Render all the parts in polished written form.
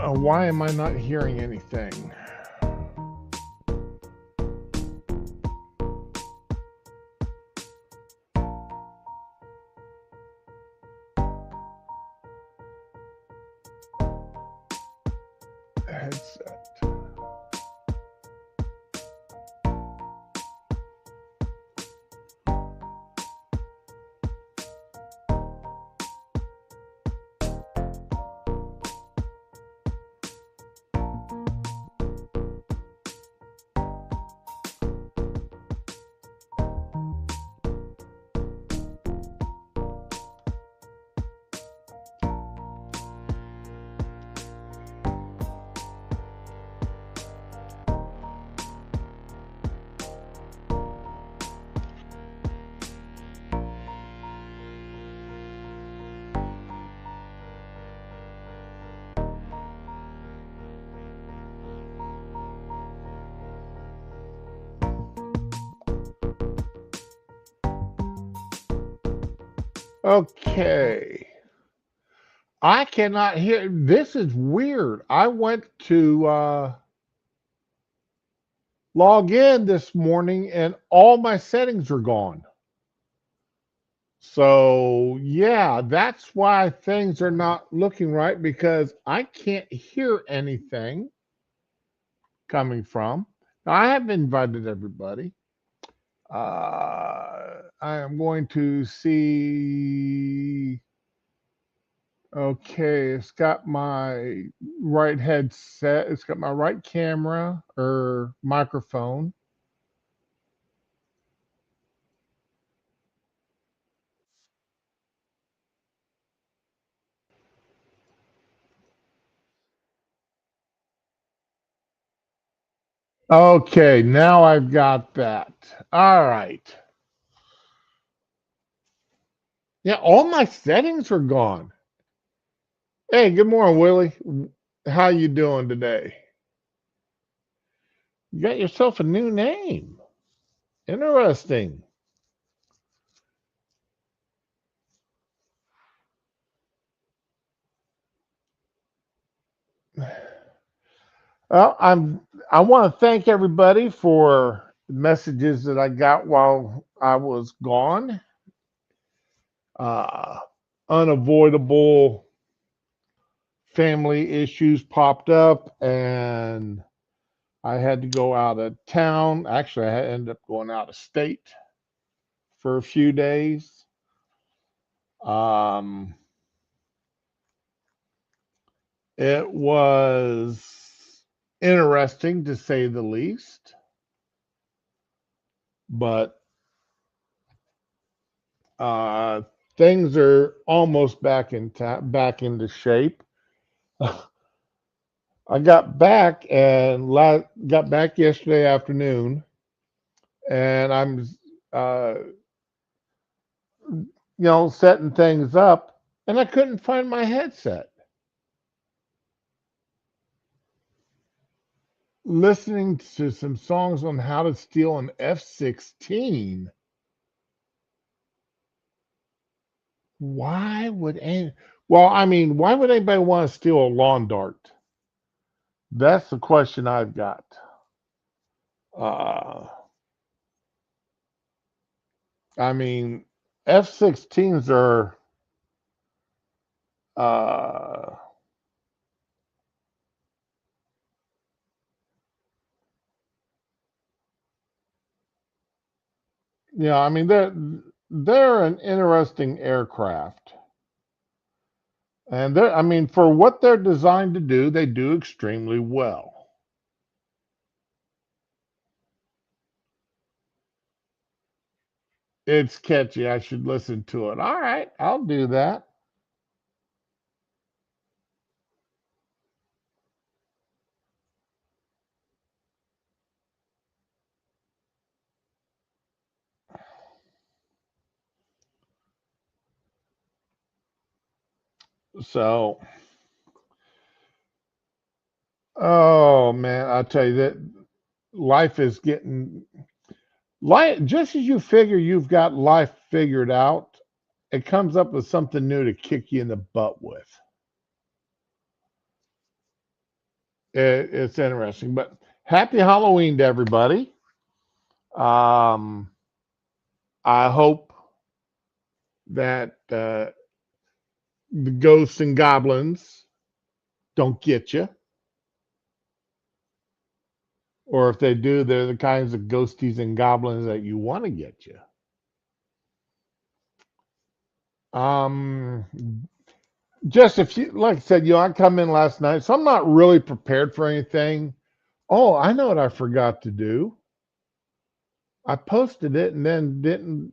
Why am I not hearing anything? Headset. Okay. I cannot hear. This is weird. I went to log in this morning and all my settings are gone. So, yeah, that's why things are not looking right because I can't hear anything coming from. Now, I have invited everybody. I am going to see. Okay, it's got my right headset. It's got my right camera or microphone. Okay, now I've got that. All right. Yeah, all my settings are gone. Hey, good morning, Willie. How you doing today? You got yourself a new name. Interesting. Well, I want to thank everybody for messages that I got while I was gone. Uh, Unavoidable family issues popped up, and I had to go out of town. Actually, I ended up going out of state for a few days. Um, it was interesting to say the least, but uh, things are almost back into shape. I got back and got back yesterday afternoon, and I'm uh, setting things up, and I couldn't find my headset. Listening to some songs on how to steal an F-16. Why would any? Well, I mean, why would anybody want to steal a lawn dart? That's the question I've got. Uh, I mean, F-16s are, uh, I mean, they're an interesting aircraft, and I mean, for what they're designed to do, they do extremely well. It's catchy. I should listen to it. All right, I'll do that. So, oh man, I tell you that life is getting life just as you figure you've got life figured out, it comes up with something new to kick you in the butt with. it's interesting. But happy Halloween to everybody. I hope that the ghosts and goblins don't get you, or if they do, they're the kinds of ghosties and goblins that you want to get you. Um, just if you, like I said, I come in last night, so I'm not really prepared for anything. Oh, I know what I forgot to do. I posted it and then didn't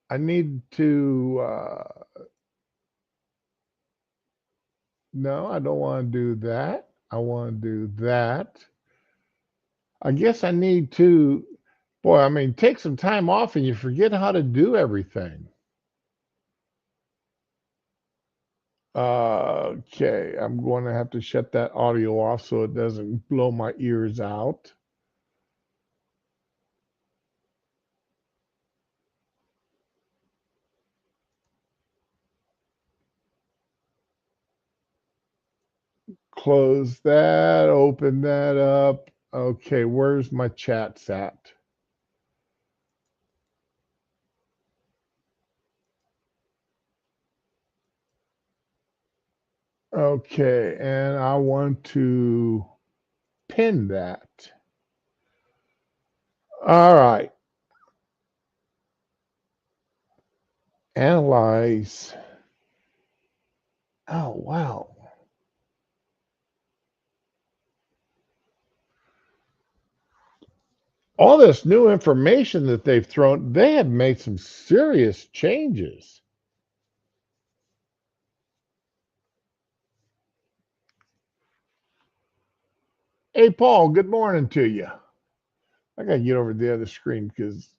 I need to no, I don't want to do that. I want to do that. I guess I need to, boy, I mean, take some time off and you forget how to do everything. Okay, I'm going to have to shut that audio off so it doesn't blow my ears out. Close that, open that up. Okay, where's my chats at? Okay, and I want to pin that. All right. Analyze. Oh, wow. All this new information that they've thrown, they have made some serious changes. Hey, Paul, good morning to you. I got to get over to the other screen because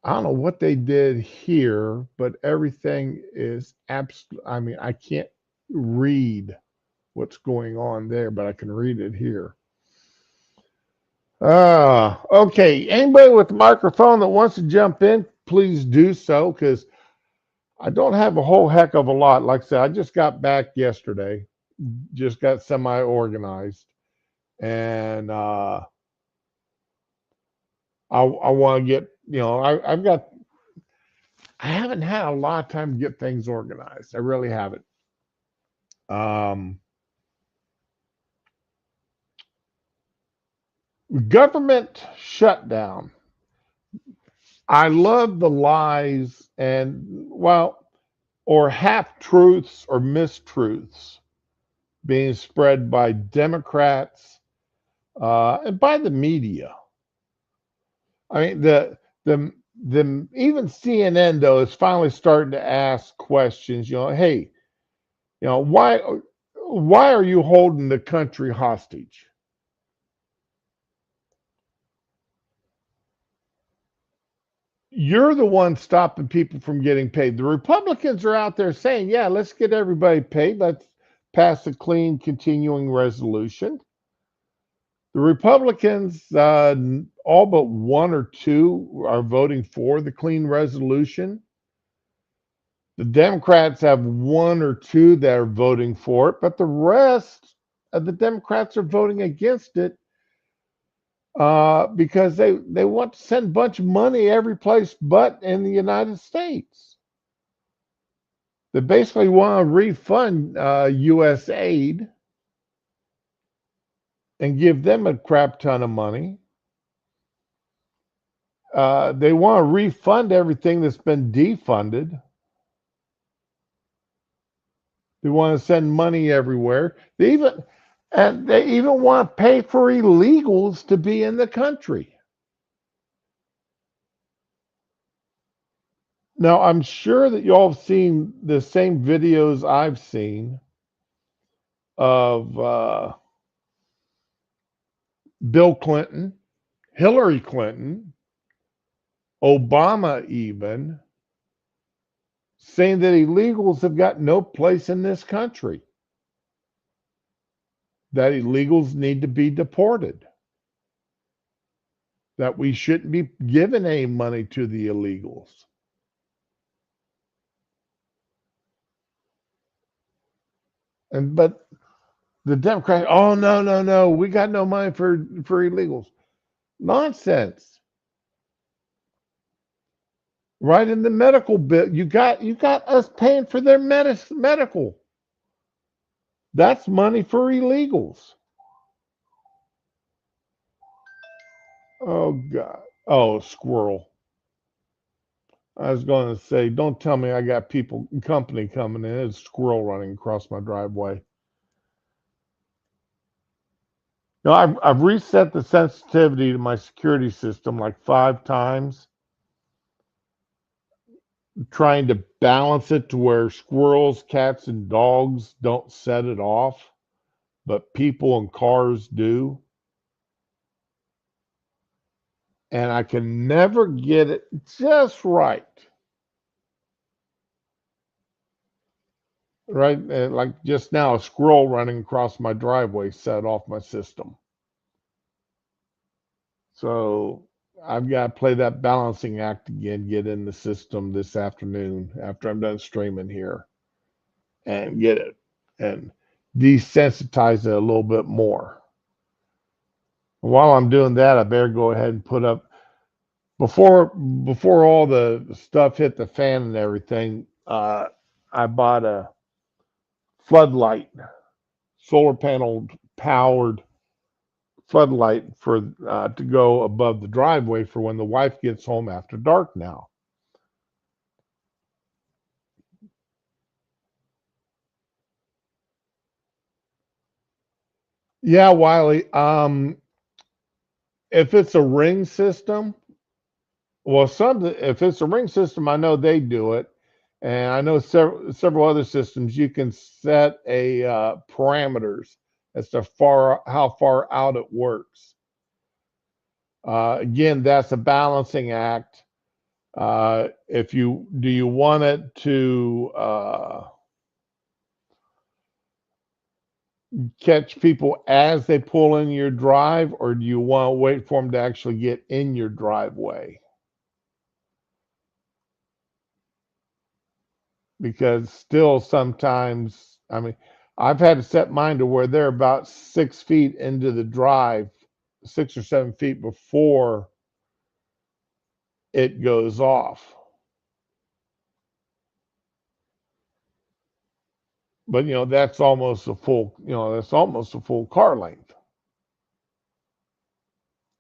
I don't know what they did here, but everything is absolute. I mean, I can't read what's going on there, but I can read it here. Okay. Anybody with a microphone that wants to jump in, please do so because I don't have a whole heck of a lot. Like I said, I just got back yesterday, just got semi organized, and I want to get, I haven't had a lot of time to get things organized. I really haven't. Um, Government shutdown. I love the lies and, well, or half truths or mistruths being spread by Democrats and by the media. I mean, the even CNN though is finally starting to ask questions. Hey, why are you holding the country hostage? You're the one stopping people from getting paid. The Republicans are out there saying, yeah, let's get everybody paid. Let's pass a clean continuing resolution. The Republicans, all but one or two, are voting for the clean resolution. The Democrats have one or two that are voting for it, but the rest of the Democrats are voting against it because they want to send a bunch of money every place but in the United States. They basically want to refund U.S. aid and give them a crap ton of money. They want to refund everything that's been defunded. They want to send money everywhere. They even want to pay for illegals to be in the country. Now, I'm sure that y'all have seen the same videos I've seen of Bill Clinton, Hillary Clinton, Obama, even saying that illegals have got no place in this country, that illegals need to be deported, that we shouldn't be giving any money to the illegals. And but the Democrats, oh no, no, no, we got no money for illegals. Nonsense. Right in the medical bill, you got us paying for their medical. That's money for illegals. Oh God. Oh, squirrel. I was going to say, don't tell me I got people company coming in. It's a squirrel running across my driveway. No, I've reset the sensitivity to my security system like 5 times, trying to balance it to where squirrels, cats, and dogs don't set it off, but people and cars do. And I can never get it just right. Right? Like just now, a squirrel running across my driveway set off my system. So I've got to play that balancing act again, get in the system this afternoon after I'm done streaming here and get it and desensitize it a little bit more. While I'm doing that, I better go ahead and put up before all the stuff hit the fan and everything. I bought a floodlight, solar panel powered floodlight for to go above the driveway for when the wife gets home after dark now. Yeah, Wiley. If it's a ring system, well, some if it's a ring system, I know they do it, and I know several other systems. You can set a parameters as to far how far out it works. Again, that's a balancing act. If you do you want it to catch people as they pull in your drive, or do you want to wait for them to actually get in your driveway? Because still sometimes, I mean, I've had to set mine to where they're about 6 feet into the drive, 6 or 7 feet before it goes off. But that's almost a full car length.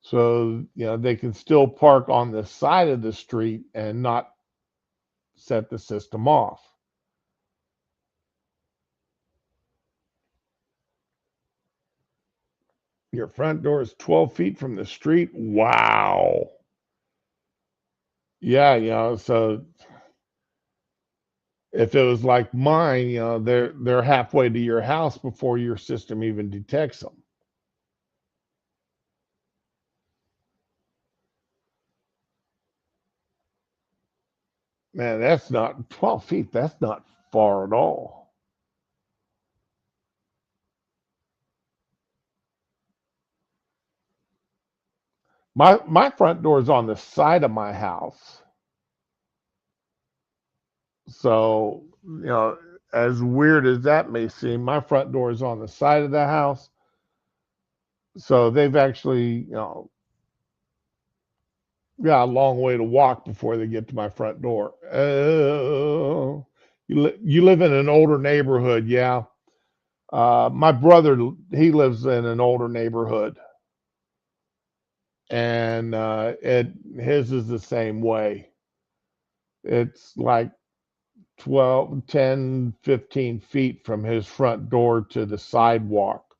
So, they can still park on the side of the street and not set the system off. Your front door is 12 feet from the street. Wow. Yeah, so if it was like mine, they're halfway to your house before your system even detects them. Man, that's not 12 feet. That's not far at all. My front door is on the side of my house. So, as weird as that may seem, my front door is on the side of the house. So they've actually, got a long way to walk before they get to my front door. Oh, you live in an older neighborhood, yeah. My brother, he lives in an older neighborhood, and his is the same way. It's like 12, 10, 15 feet from his front door to the sidewalk,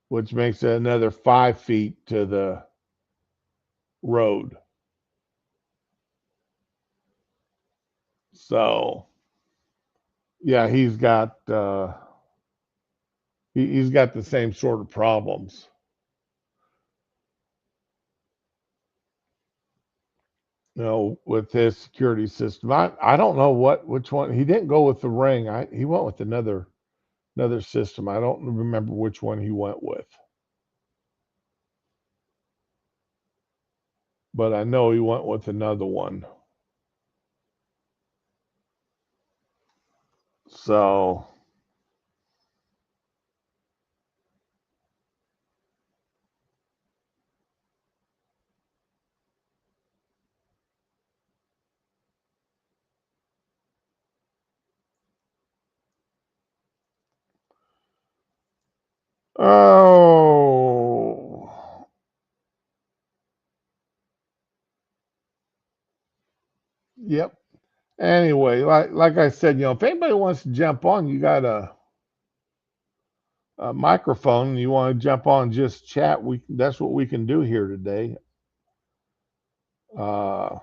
which makes it another 5 feet to the road. So, yeah, he's got the same sort of problems. With his security system. I don't know which one. He didn't go with the ring. He went with another system. I don't remember which one he went with, but I know he went with another one. So, oh, yep. Anyway, like I said, if anybody wants to jump on, you got a microphone, and you want to jump on, and just chat. That's what we can do here today. Uh,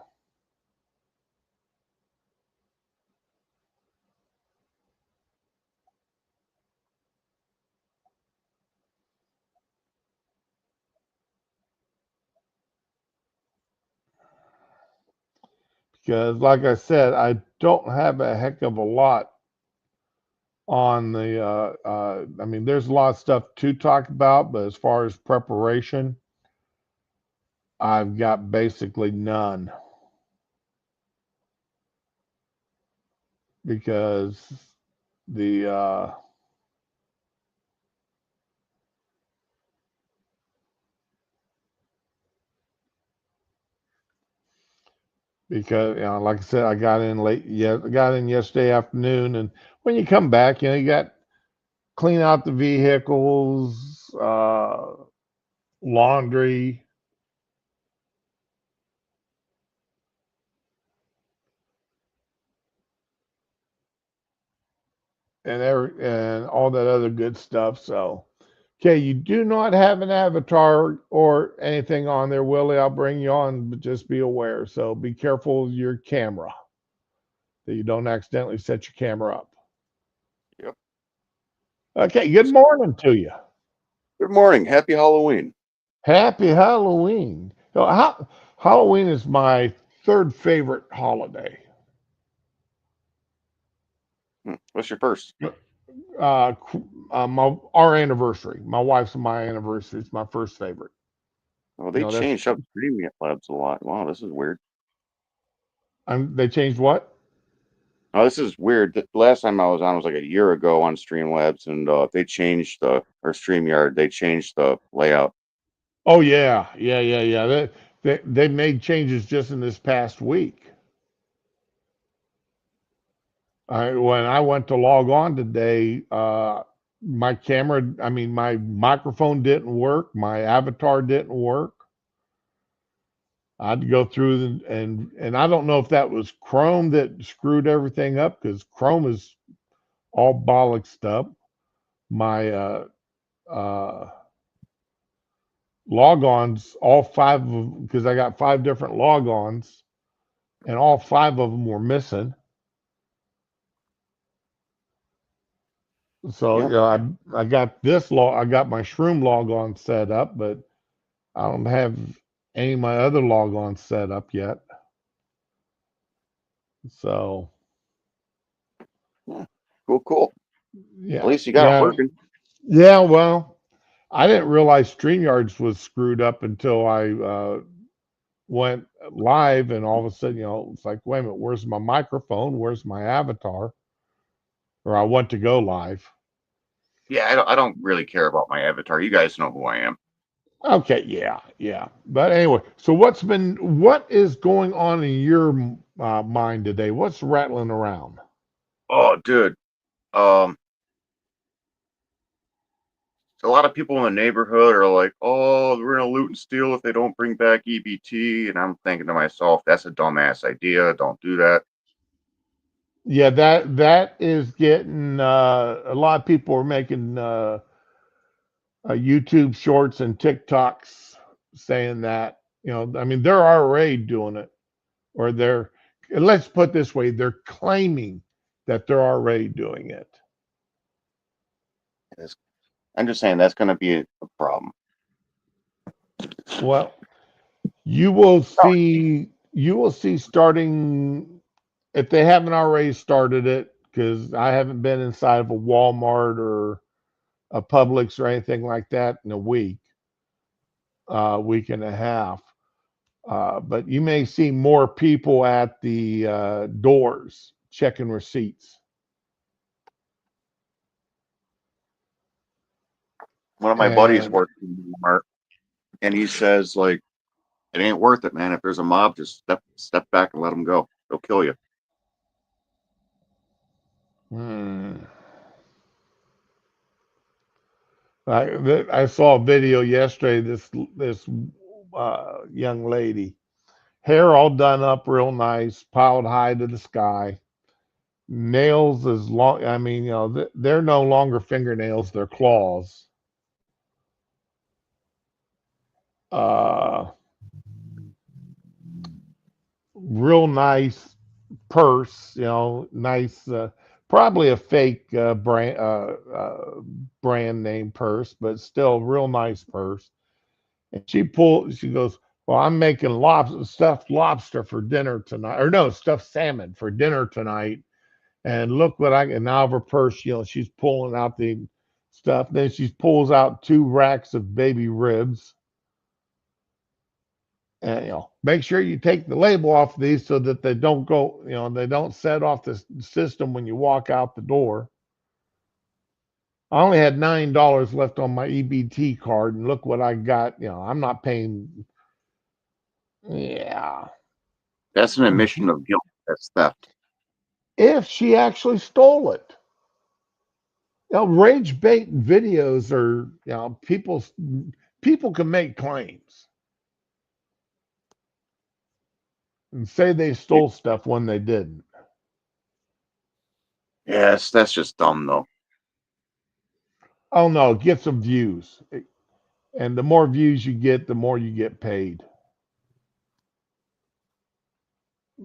because, like I said, I don't have a heck of a lot on the. I mean, there's a lot of stuff to talk about, but as far as preparation, I've got basically none because the because like I said, I got in late. Yeah, I got in yesterday afternoon, and when you come back, you got clean out the vehicles, laundry, and all that other good stuff. So, okay, you do not have an avatar or anything on there, Willie. I'll bring you on, but just be aware. So be careful with your camera that you don't accidentally set your camera up. Yep. Okay, good morning to you. Good morning. Happy Halloween. Happy Halloween. Halloween is my third favorite holiday. What's your first? Our anniversary. My wife's and my anniversary is my first favorite. Oh, You they know, that's changed up Streamlabs a lot. Wow, this is weird. they changed what? Oh, this is weird. The last time I was on was like a year ago on Streamlabs, and they changed or StreamYard. They changed the layout. Oh yeah. They made changes just in this past week. When I went to log on today, my camera, I mean, my microphone didn't work, my avatar didn't work. I had to go through and I don't know if that was Chrome that screwed everything up because Chrome is all bollocksed up. My uh, logons, all five of them, because I got five different logons, and all five of them were missing. So Yep. I got I got my Shroom logon set up, but I don't have any of my other logons set up yet. So Yeah. Cool. At yeah, least you got it yeah, working. yeah. Well, I didn't realize StreamYards was screwed up until I went live, and all of a sudden, it's like, wait a minute, where's my microphone? Where's my avatar? Or I went to go live. Yeah, I don't really care about my avatar. You guys know who I am. Okay, yeah. But anyway, so what is going on in your mind today? What's rattling around? Oh, dude. Um, a lot of people in the neighborhood are like, "Oh, we're gonna loot and steal if they don't bring back EBT," and I'm thinking to myself, "That's a dumbass idea. Don't do that." Yeah, that is getting a lot of people are making YouTube shorts and TikToks saying that. I mean, they're already doing it, or let's put it this way, they're claiming that they're already doing it. I'm just saying that's gonna be a problem. Well, you will see starting if they haven't already started it, because I haven't been inside of a Walmart or a Publix or anything like that in a week and a half. But you may see more people at the doors checking receipts. One of my buddies And works in Walmart, and he says like it ain't worth it, man. If there's a mob, just step back and let them go. They'll kill you. hmm, I saw a video yesterday. This young lady, hair all done up real nice, piled high to the sky, nails as long. I mean, they're no longer fingernails; they're claws. Uh, Real nice purse, nice, probably a fake brand name purse, but still real nice purse. And she goes, "Well, I'm making stuffed lobster for dinner tonight, or no, stuffed salmon for dinner tonight. And look what and out of her purse, she's pulling out the stuff. Then she pulls out 2 racks of baby ribs. And make sure you take the label off of these so that they don't go, they don't set off the system when you walk out the door. I only had $9 left on my EBT card, and look what I got. I'm not paying. Yeah. That's an admission of guilt. That's theft. If she actually stole it. Rage bait videos are, people can make claims and say they stole stuff when they didn't. Yes, that's just dumb though. Oh no, get some views. And the more views you get, the more you get paid.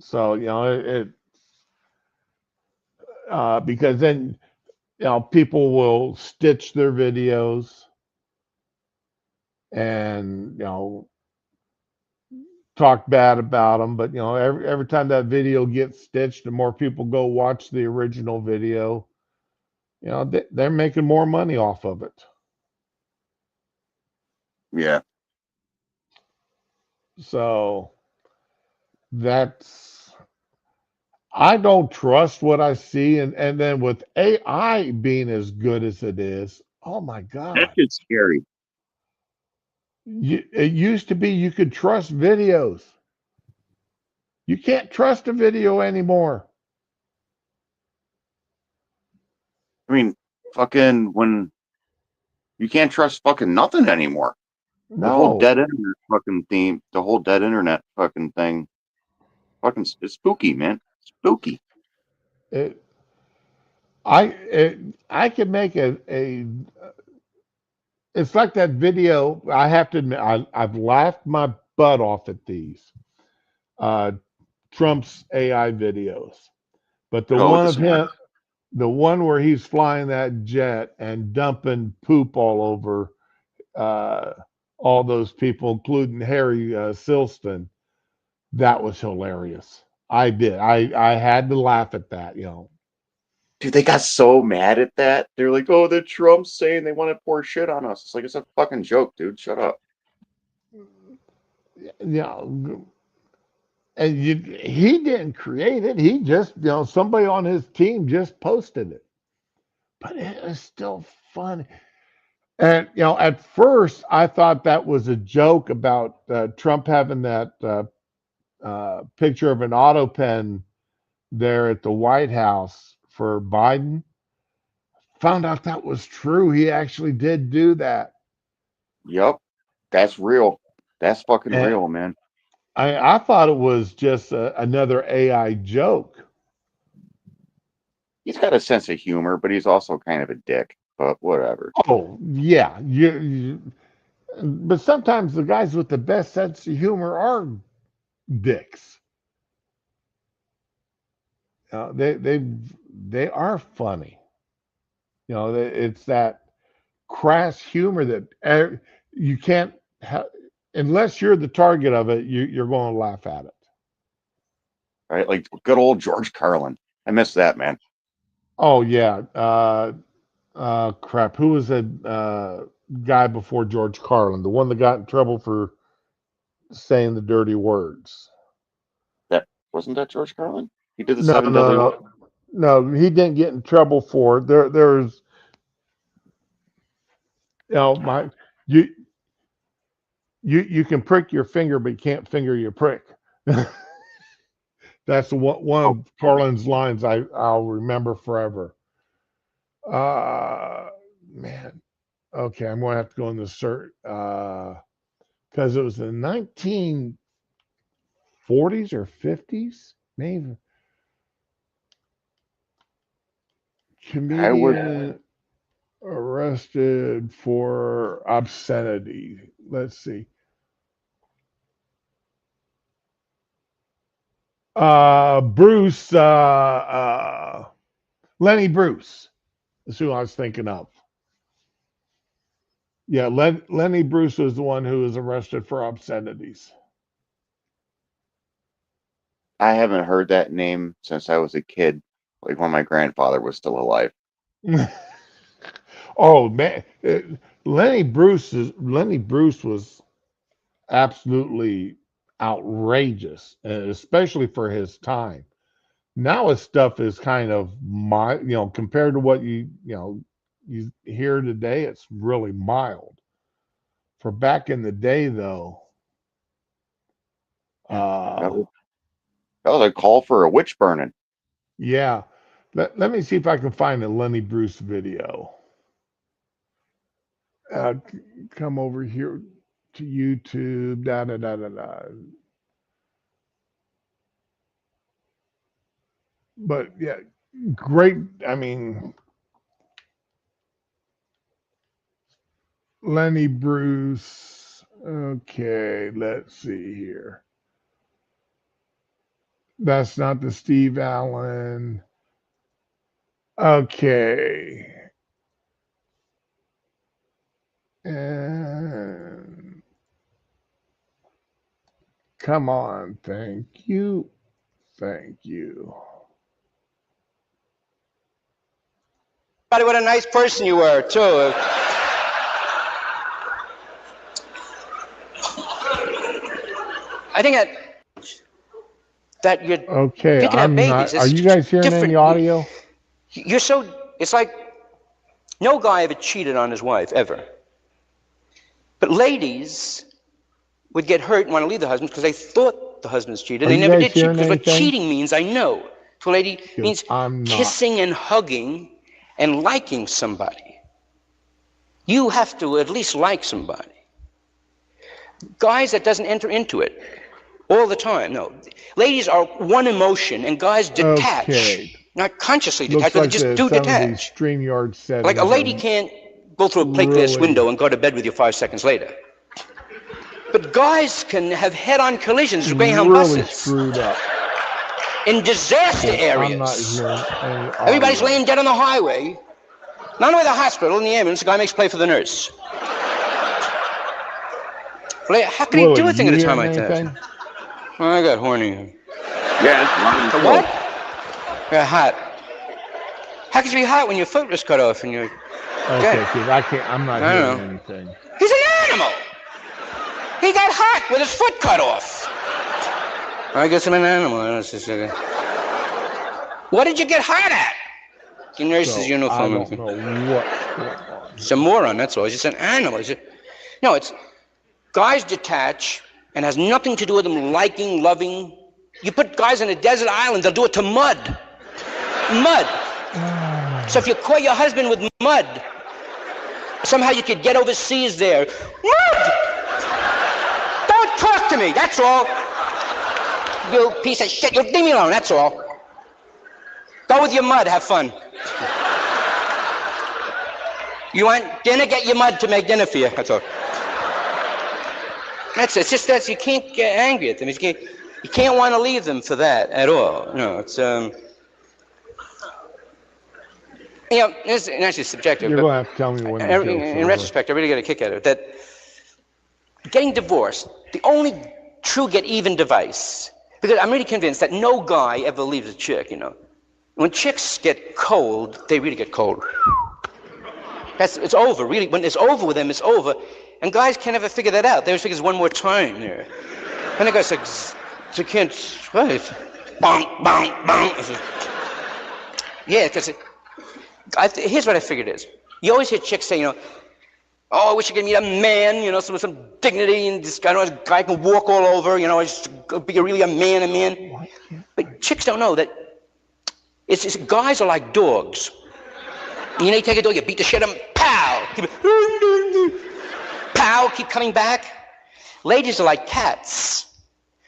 So, because then, people will stitch their videos and, talk bad about them. But, every time that video gets stitched, the more people go watch the original video, they're making more money off of it. Yeah. So I don't trust what I see. And then with AI being as good as it is, oh my God. That shit's scary. It used to be you could trust videos. You can't trust a video anymore. I mean, fucking when you can't trust fucking nothing anymore. The whole No. dead internet fucking theme, the whole dead internet fucking thing, fucking it's spooky, man. Spooky. It, I could make it's like that video. I have to admit, I've laughed my butt off at these uh, Trump's AI videos, but Oh, this one. the one where he's flying that jet and dumping poop all over uh, all those people, including Harry Silston, that was hilarious. I did. I had to laugh at that. Dude, they got so mad at that. They're like, "Oh, the Trump's saying they want to pour shit on us." It's like it's a fucking joke, dude. Shut up. Yeah, and he didn't create it. He just, somebody on his team just posted it. But it is still funny. And at first I thought that was a joke about Trump having that picture of an auto pen there at the White House for Biden. Found out that was true. He actually did do that. Yep, that's real. That's fucking And real, man. I thought it was just another AI joke. He's got a sense of humor, but he's also kind of a dick. But whatever. Oh yeah, but sometimes the guys with the best sense of humor are dicks. They are funny. It's that crass humor that you can't unless you're the target of it. You're going to laugh at it. Right? Like good old George Carlin. I miss that, man. Oh yeah. Crap. Who was that guy before George Carlin? The one that got in trouble for saying the dirty words. That wasn't that George Carlin? He did the No, seven no, deadly ones. no, no. He didn't get in trouble for it. There's My you you can prick your finger, but you can't finger your prick. That's one Oh, of Carlin's lines I'll remember forever. Uh, man. Okay, I'm gonna have to go in the search because it was the 1940s or 50s, maybe. I would. Comedian arrested for obscenity. Let's see. Bruce, Lenny Bruce. That's who I was thinking of. Yeah, Lenny Bruce was the one who was arrested for obscenities. I haven't heard that name since I was a kid, like when my grandfather was still alive. Oh man, Lenny Bruce was absolutely outrageous, and especially for his time. Now his stuff is kind of compared to what you hear today, it's really mild. For back in the day, though, Yeah, that uh, was, that was a call for a witch burning. yeah. Let me see if I can find a Lenny Bruce video. Uh, Come over here to YouTube. Da da da da da. But yeah, great. I mean, Lenny Bruce. Okay, let's see here. That's not the Steve Allen. Okay. And come on. Thank you. Thank you. What a nice person you were, too. I think that you're Okay, picking up I'm babies. not. Are It's you guys hearing different. any audio? You're so. It's like no guy ever cheated on his wife ever. But ladies would get hurt and want to leave the husband because they thought the husbands cheated. Are They you never guys did cheat, hearing because what anything? cheating means, I know. To a lady Because means I'm not. kissing and hugging and liking somebody. You have to at least like somebody. Guys, that doesn't enter into it all the time. No, ladies are one emotion, and guys detach, Okay. not consciously detach, Looks but they like just do some of these detach. StreamYard settings Like a lady are can't go through a plate glass really, window and go to bed with you 5 seconds later. But guys can have head-on collisions with Greyhound really buses screwed up. in disaster I'm not areas. hearing any audio. Everybody's laying dead on the highway. Not only the hospital, in the ambulance, the guy makes play for the nurse. How can he Willie, do a thing you at a time hearing like anything? that? Oh, I got horny. Yeah, it's loud and The clear. what? Got hot. How could you be hot when your foot was cut off and you're Okay, dead? because I'm not I hearing don't anything. He's an animal. He got hot with his foot cut off. I guess I'm an animal. What did you get hot at? Your nurse's So uniform. I don't know what's going on. He's a moron, that's all. He's just an animal. No, it's guys detach and has nothing to do with them liking, loving. You put guys on a desert island, they'll do it to mud. Mud. So if you caught your husband with mud, somehow you could get overseas there. Mud! Don't talk to me, that's all. You piece of shit, you leave me alone, that's all. Go with your mud, have fun. You want dinner, get your mud to make dinner for you, that's all. It's just that you can't get angry at them. You can't want to leave them for that at all. No, it's this is actually subjective. You're But going to have to tell me when the joke's in over. retrospect, I really get a kick out of it. That getting divorced, the only true get-even device, because I'm really convinced that no guy ever leaves a chick. When chicks get cold, they really get cold. It's over, really. When it's over with them, it's over. And guys can't ever figure that out. They always think it's one more time there. And the guy's like, you can't, what? Bonk, bonk, bonk. Yeah, because here's what I figured is. You always hear chicks say, Oh, I wish I could meet a man, some dignity, and this guy, this guy can walk all over, just be really a man. But chicks don't know that it's guys are like dogs. You take a dog, you beat the shit out of him, pow! Pow, keep coming back. Ladies are like cats.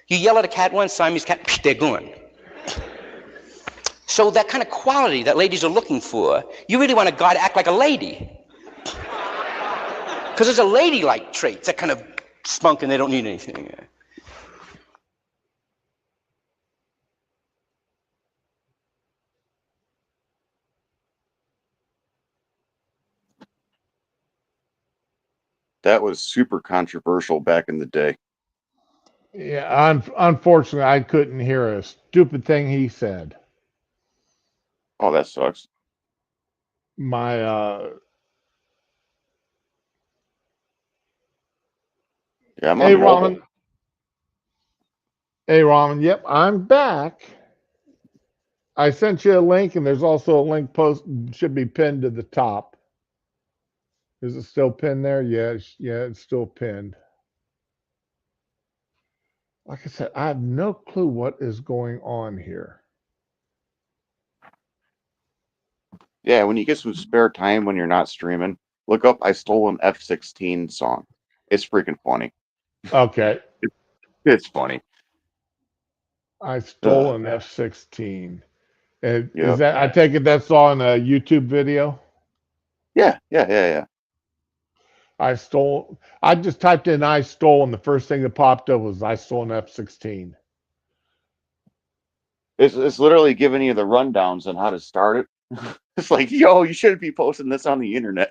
You yell at a cat once, Siamese cat, they're gone. So that kind of quality that ladies are looking for, you really want a guy to act like a lady. Because there's a ladylike trait, that kind of spunk and they don't need anything. That was super controversial back in the day. Yeah, unfortunately, I couldn't hear a stupid thing he said. Oh, that sucks. My Yeah, I'm hey on mobile. Ramen. Hey Ramen, yep, I'm back. I sent you a link, and there's also a link should be pinned to the top. Is it still pinned there? Yeah, it's still pinned. Like I said, I have no clue what is going on here. Yeah, when you get some spare time when you're not streaming, look up I Stole an F-16 song. It's freaking funny. Okay. It's funny. I stole an F-16. Yep. Is that, I take it that's on a YouTube video? Yeah. I just typed in I stole, and the first thing that popped up was I stole an F-16. It's literally giving you the rundowns on how to start it. It's like, yo, you shouldn't be posting this on the internet.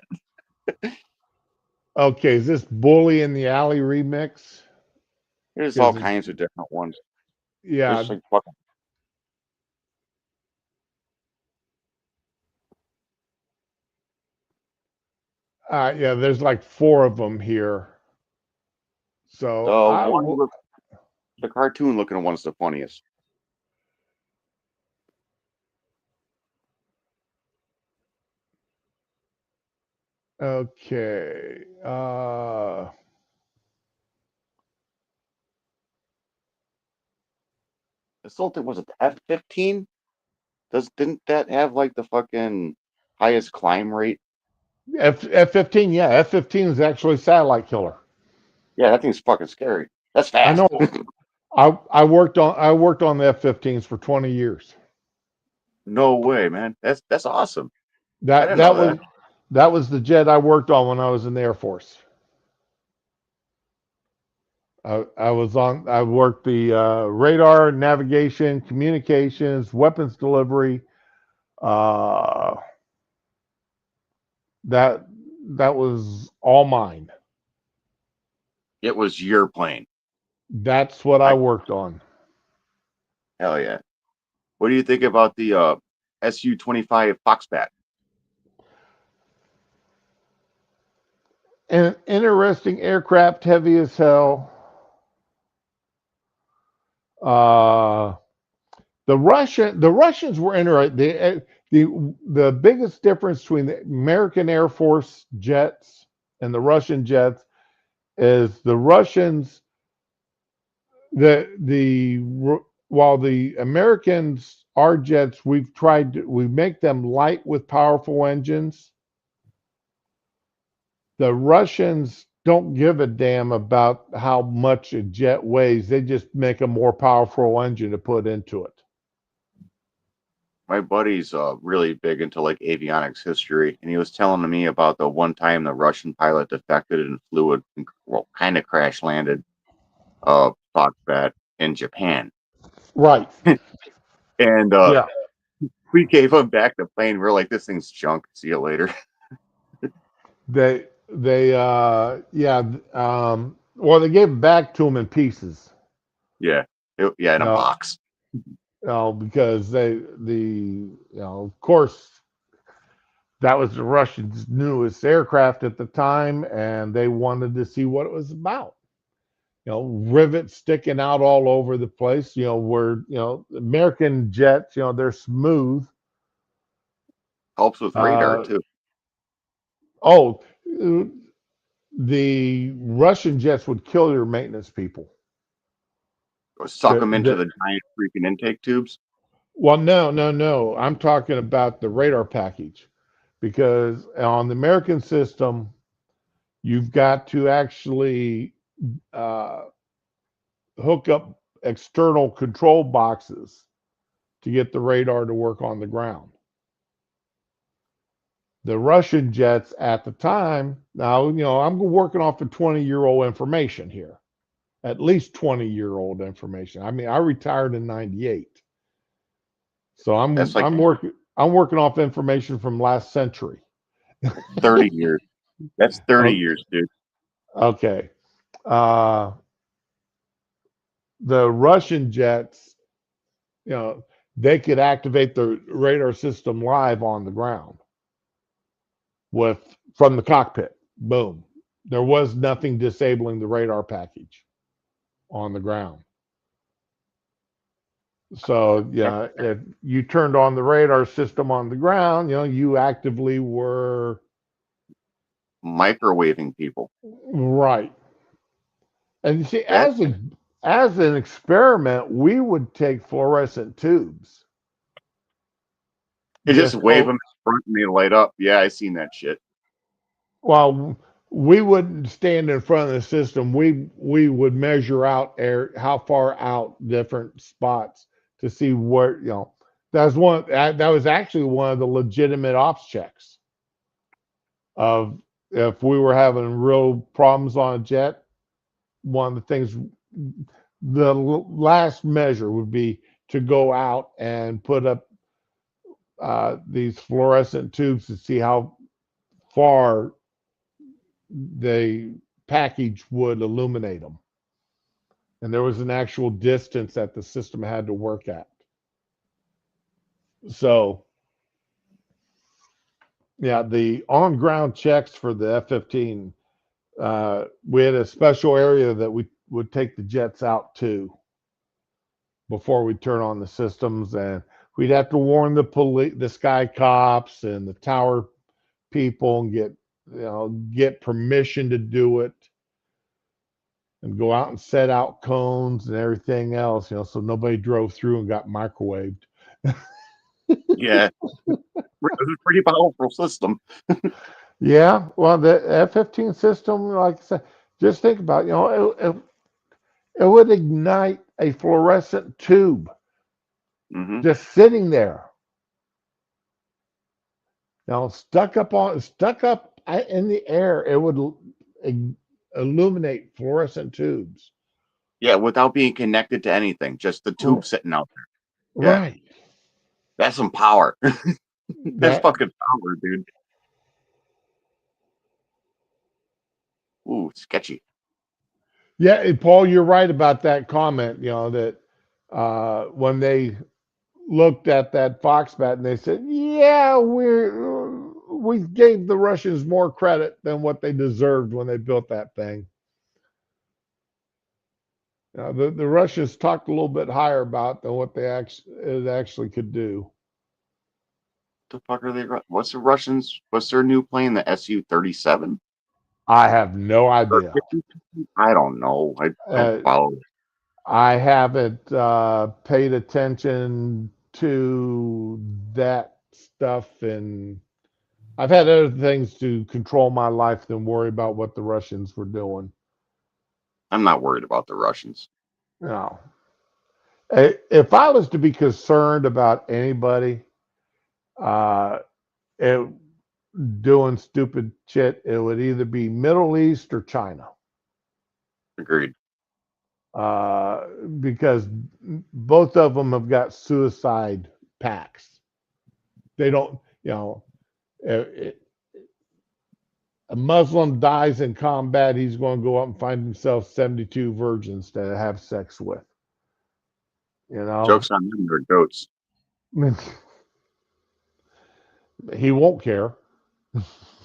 Okay, is this Bully in the Alley remix? There's all kinds of different ones. Yeah. There's like fucking... Yeah, there's like 4 of them here. So the cartoon looking one's the funniest. Okay. The Sultan was it the F-15? Didn't that have like the fucking highest climb rate? F-15, yeah. F-15 is actually a satellite killer. Yeah, that thing's fucking scary. That's fast. I know. I worked on the F-15s for 20 years. No way, man. That's awesome. That was the jet I worked on when I was in the Air Force. I worked the radar, navigation, communications, weapons delivery. That was all mine. It was your plane. That's what I worked on. Hell yeah. What do you think about the Su-25 Foxbat? An interesting aircraft, heavy as hell. The Russians were interesting. The biggest difference between the American Air Force jets and the Russian jets is the Russians, while the Americans, our jets, we make them light with powerful engines. The Russians don't give a damn about how much a jet weighs. They just make a more powerful engine to put into it. My buddy's really big into like avionics history, and he was telling me about the one time the Russian pilot defected and flew kind of crash landed Foxbat in Japan. Right. And we gave him back the plane. We're like, this thing's junk. See you later. Well, they gave it back to him in pieces. Yeah. In a box. Because of course, that was the Russians' newest aircraft at the time, and they wanted to see what it was about. Rivets sticking out all over the place. Where American jets, they're smooth. Helps with radar too. Oh, the Russian jets would kill your maintenance people. Or suck The- them into the- the giant freaking intake tubes. Well, no. I'm talking about the radar package, because on the American system, you've got to actually uh, hook up external control boxes to get the radar to work on the ground. The Russian jets at the time, now, I'm working off of 20-year-old information here, at least 20-year-old information. I mean, I retired in 98. So That's like I'm working off information from last century. 30 years. That's 30 Oh, years, dude. okay. The Russian jets, they could activate the radar system live on the ground from the cockpit. Boom. There was nothing disabling the radar package on the ground. So, yeah, if you turned on the radar system on the ground, you actively were Microwaving people. right. And you see, That as an experiment, we would take fluorescent tubes. you just wave them in front and they light up. Yeah, I seen that shit. Well, we wouldn't stand in front of the system. We would measure out how far out different spots to see where, that was actually one of the legitimate ops checks of if we were having real problems on a jet. One of the things, the last measure would be to go out and put up these fluorescent tubes to see how far the package would illuminate them. And there was an actual distance that the system had to work at. So, yeah, the on-ground checks for the F-15, we had a special area that we would take the jets out to before we turn on the systems, and we'd have to warn the police, the sky cops, and the tower people, and get permission to do it, and go out and set out cones and everything else, so nobody drove through and got microwaved. Yeah. It was a pretty powerful system. Yeah, well, the F-15 system, like I said, just think about it would ignite a fluorescent tube just sitting there, stuck up in the air. It would illuminate fluorescent tubes. Yeah, without being connected to anything, just the tube sitting out there. Yeah. Right. That's some power. That's That- fucking power, dude. Ooh, sketchy. Yeah, and Paul, you're right about that comment. That when they looked at that Foxbat and they said, "Yeah, we gave the Russians more credit than what they deserved when they built that thing." The Russians talked a little bit higher about than what it actually could do. The fuck are they? What's the Russians? What's their new plane? The Su-37? I have no idea. I don't know. I don't follow. I haven't paid attention to that stuff, and I've had other things to control my life than worry about what the Russians were doing. I'm not worried about the Russians. No. If I was to be concerned about anybody doing stupid shit, it would either be Middle East or China. Agreed. Because both of them have got suicide pacts. They don't, a Muslim dies in combat, he's going to go up and find himself 72 virgins to have sex with. Joke's on them, they're goats. He won't care.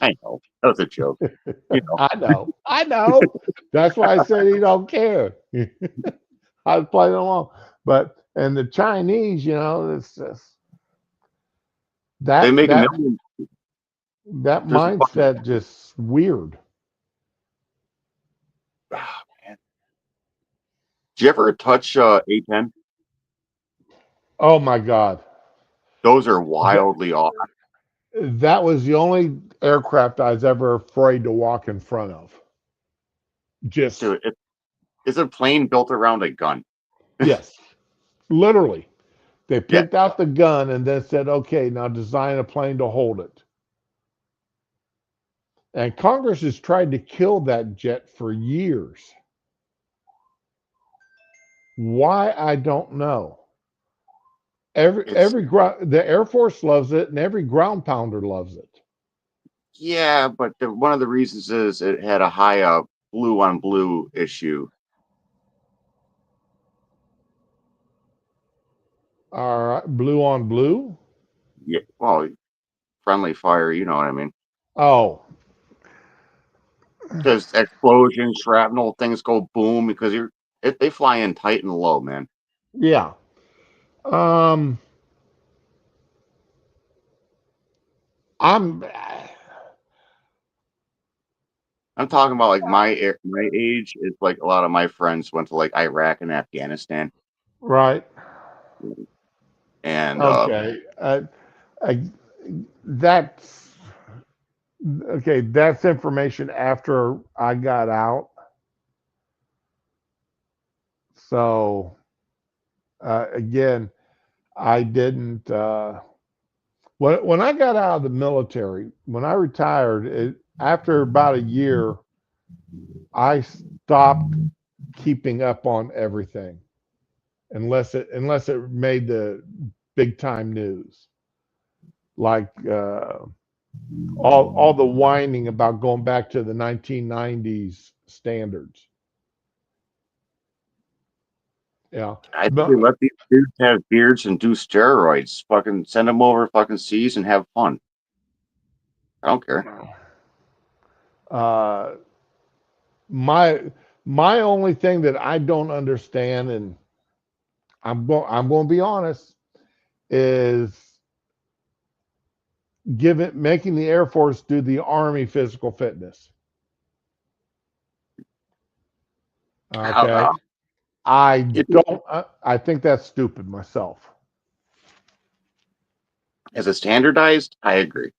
I know. That was a joke. I know. That's why I said he don't care. I was playing along. And the Chinese, it's just They make a million. that mindset just weird. Man. Did you ever touch A-10? Oh my God. Those are wildly off. That was the only aircraft I was ever afraid to walk in front of. Just, Dude, it's a plane built around a gun. yes, literally. They Yeah. picked out the gun and then said, okay, now design a plane to hold it. And Congress has tried to kill that jet for years. Why, I don't know. The Air Force loves it, and every ground pounder loves it. Yeah, but one of the reasons is it had a high blue on blue issue. All right, blue on blue. Yeah, well, friendly fire, you know what I mean? Oh, Because explosions, shrapnel, things go boom because they fly in tight and low, man. yeah. Um, I'm I'm talking about like my age is like a lot of my friends went to like Iraq and Afghanistan, right. and Okay. That's okay. That's information after I got out. So again, I didn't. When I got out of the military, when I retired, after about a year, I stopped keeping up on everything unless it made the big time news, like all the whining about going back to the 1990s standards. Yeah, I think we but let these dudes have beards and do steroids. Fucking send them over fucking seas and have fun. I don't care. uh, my my only thing that I don't understand, and I'm going to be honest, is making the Air Force do the Army physical fitness. Okay, I don't. I think that's stupid myself. As a standardized, I agree.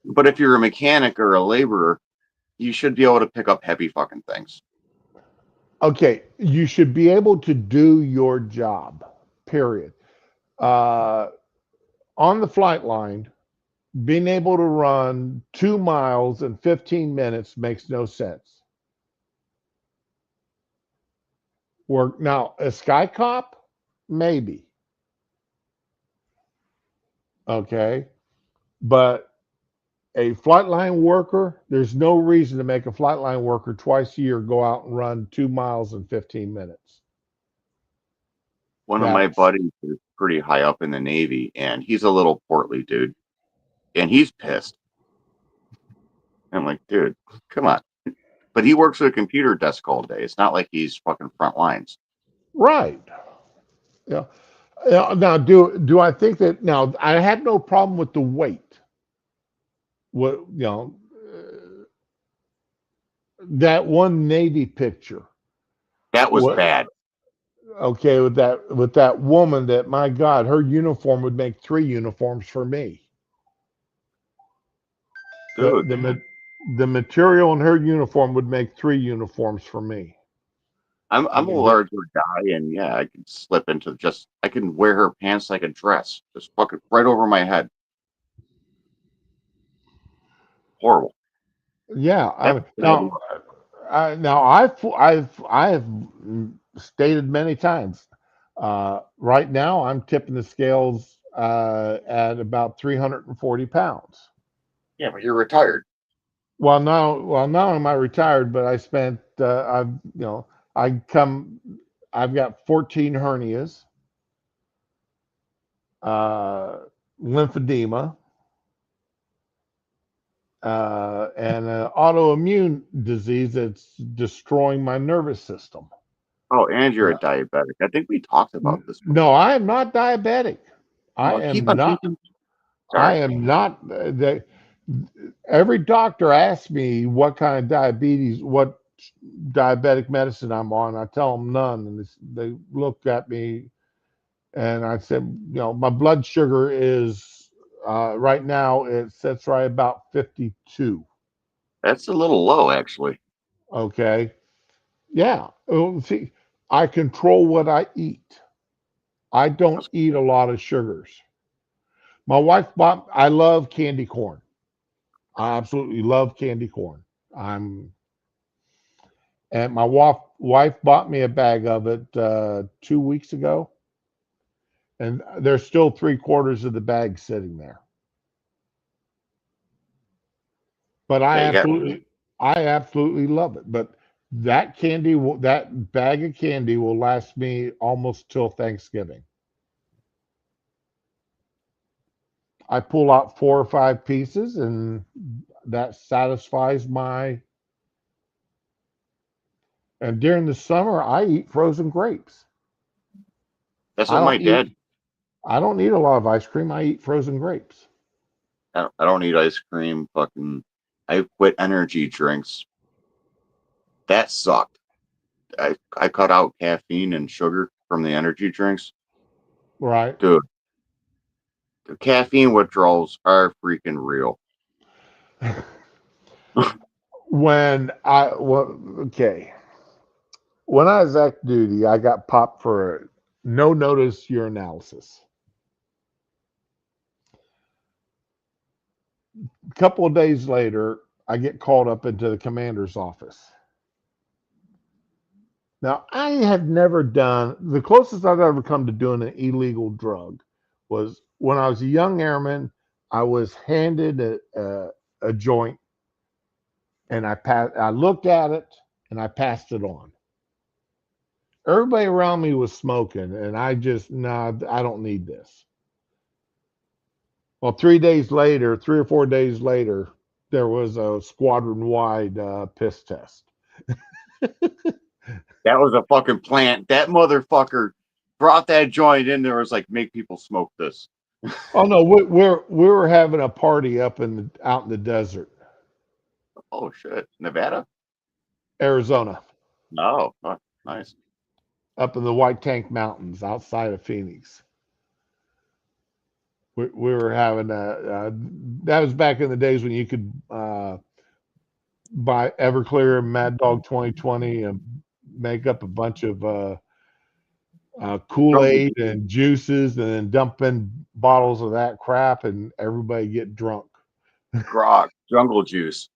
But if you're a mechanic or a laborer, you should be able to pick up heavy fucking things. Okay, you should be able to do your job. Period. On the flight line, being able to run 2 miles in 15 minutes makes no sense. Work now, a sky cop, maybe. Okay. But a flight line worker, there's no reason to make a flight line worker twice a year go out and run 2 miles in 15 minutes. One of my buddies is pretty high up in the Navy, and he's a little portly dude, and he's pissed. I'm like, dude, come on. But he works at a computer desk all day. It's not like he's fucking front lines. Right. Yeah. Now, do I think that now I have no problem with the weight? What that one Navy picture. That was bad. Okay, with that woman that, my God, her uniform would make 3 uniforms for me. Dude. The material in her uniform would make 3 uniforms for me. I'm a larger guy, and yeah, I can slip into I can wear her pants like a dress, just fucking right over my head. Horrible. Yeah. Now I've stated many times. Right now, I'm tipping the scales at about 340 pounds. Yeah, but you're retired. Well, now am I retired? But I spent I've got 14 hernias, lymphedema, and an autoimmune disease that's destroying my nervous system. Oh, and you're a diabetic. I think we talked about this before. No, I am not diabetic. I am not. Every doctor asks me what kind of diabetes, what diabetic medicine I'm on. I tell them none, and they look at me, and I said, my blood sugar is right now it sits right about 52. That's a little low, actually. Okay, yeah. Well, see, I control what I eat. I don't That's- eat a lot of sugars. My wife bought. I love candy corn. I absolutely love candy corn. I'm and my wife bought me a bag of it 2 weeks ago, and there's still 3/4 of the bag sitting there. But Yeah, you got I absolutely love it. But that bag of candy will last me almost till Thanksgiving. I pull out 4 or 5 pieces, and that satisfies my. And during the summer, I eat frozen grapes. that's I what my don't dad. eat. I don't eat a lot of ice cream. I eat frozen grapes. I don't eat ice cream. Fucking, I quit energy drinks. That sucked. I cut out caffeine and sugar from the energy drinks. Right. Dude, the caffeine withdrawals are freaking real. Okay. When I was active duty, I got popped for no notice urinalysis. A couple of days later, I get called up into the commander's office. Now, I have never done, the closest I've ever come to doing an illegal drug was when I was a young airman. I was handed a joint, and I looked at it and I passed it on. Everybody around me was smoking, and I just, no, I don't need this. Well, 3 or 4 days later, there was a squadron wide piss test. That was a fucking plant. That motherfucker brought that joint in there. Was like, make people smoke this. Oh no, we were having a party out in the desert, Oh shit, Nevada. Arizona, No, oh, nice. up in the White Tank Mountains outside of Phoenix. We were having that was back in the days when you could buy Everclear and Mad Dog 2020 and make up a bunch of Kool-Aid and juices, and then dump in bottles of that crap, and everybody get drunk. Grog, jungle juice.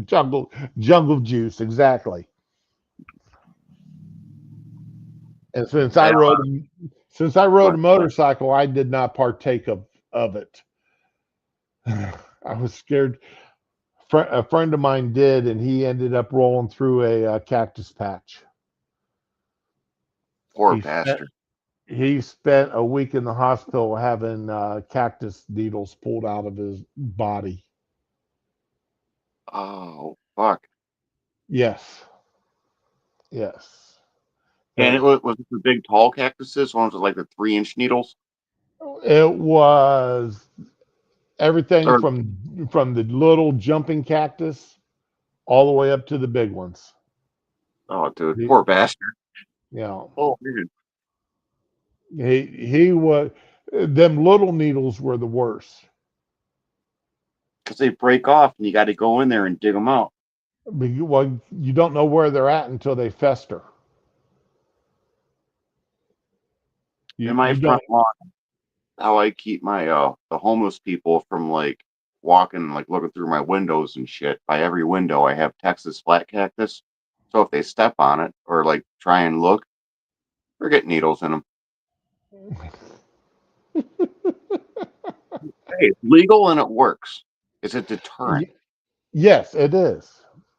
jungle juice, exactly. And since I rode a motorcycle, I did not partake of it. I was scared. A friend of mine did, and he ended up rolling through a cactus patch. Poor He spent, bastard. he spent a week in the hospital having cactus needles pulled out of his body. Oh fuck. Yes. Yes. And it was the big tall cactuses, ones with like the 3-inch needles. It was everything Or, from the little jumping cactus all the way up to the big ones. oh dude, He, poor bastard. you know, Oh dude. he was. Them little needles were the worst. Because they break off and you got to go in there and dig them out. Well, you don't know where they're at until they fester. In my You don't. front lawn, how I keep my the homeless people from like walking, like looking through my windows and shit. By every window, I have Texas flat cactus. So if they step on it or like try and look, they're getting needles in them. Hey, it's legal and it works. It's a deterrent. Yes, it is.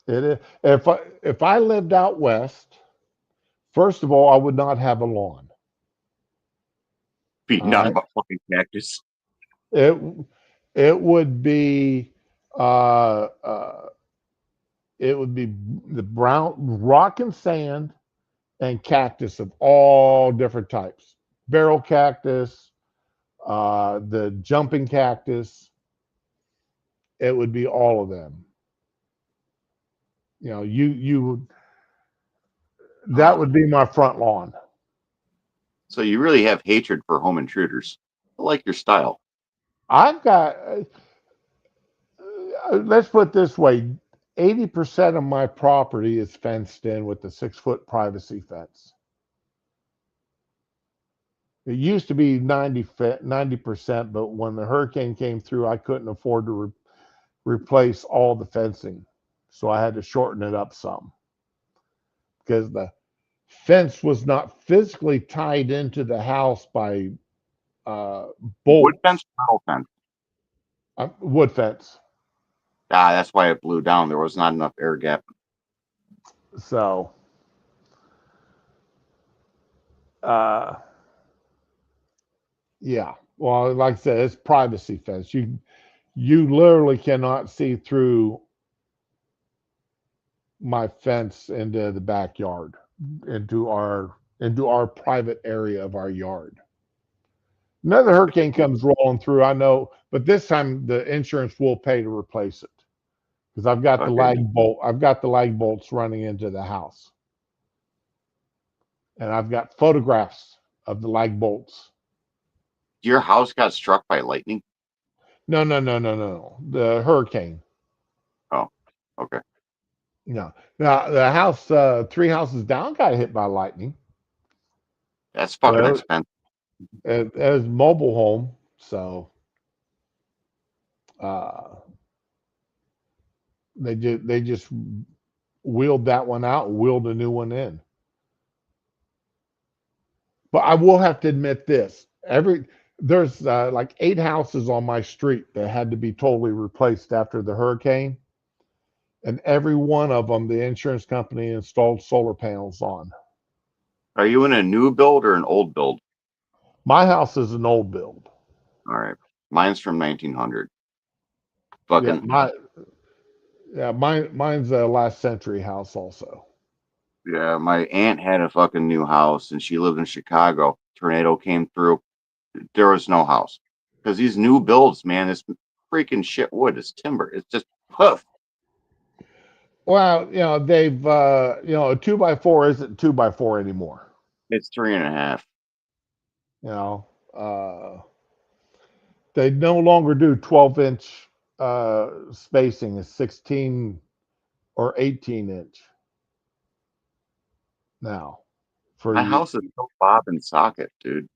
It is. If I lived out west, first of all, I would not have a lawn. Be All nothing right. but fucking cactus. It it would be uh, uh, it would be the brown rock and sand and cactus of all different types. Barrel cactus, the jumping cactus. It would be all of them. you would, that would be my front lawn. So you really have hatred for home intruders. I like your style. I've got, let's put it this way, 80% of my property is fenced in with a 6-foot privacy fence. It used to be 90%, but when the hurricane came through, I couldn't afford to replace all the fencing. So I had to shorten it up some because the fence was not physically tied into the house by Wood bolts. fence, metal fence. Wood fence. That's why it blew down. There was not enough air gap. So, yeah. Well, like I said, it's privacy fence. You literally cannot see through my fence into the backyard, into our private area of our yard. Another hurricane comes rolling through, I know, but this time the insurance will pay to replace it because I've got the Okay. lag bolts running into the house, and I've got photographs of the lag bolts. Your house got struck by lightning? No, the hurricane. Oh, okay. No, now the house, 3 houses down, got hit by lightning. That's fucking Well, expensive. it was mobile home, so they just wheeled that one out and wheeled a new one in. But I will have to admit this: there's like 8 houses on my street that had to be totally replaced after the hurricane, and every one of them, the insurance company installed solar panels on. Are you in a new build or an old build? My house is an old build. All right. Mine's from 1900. Yeah, Fucking mine's a last century house also. yeah. My aunt had a fucking new house, and she lived in Chicago. Tornado came through. There was no house because these new builds, man, this freaking shit wood, it's timber. It's just poof. Well, they've a 2x4 isn't 2x4 anymore. It's 3.5. They no longer do 12-inch spacing. It's 16 or 18-inch now. My house is so bob and socket, dude.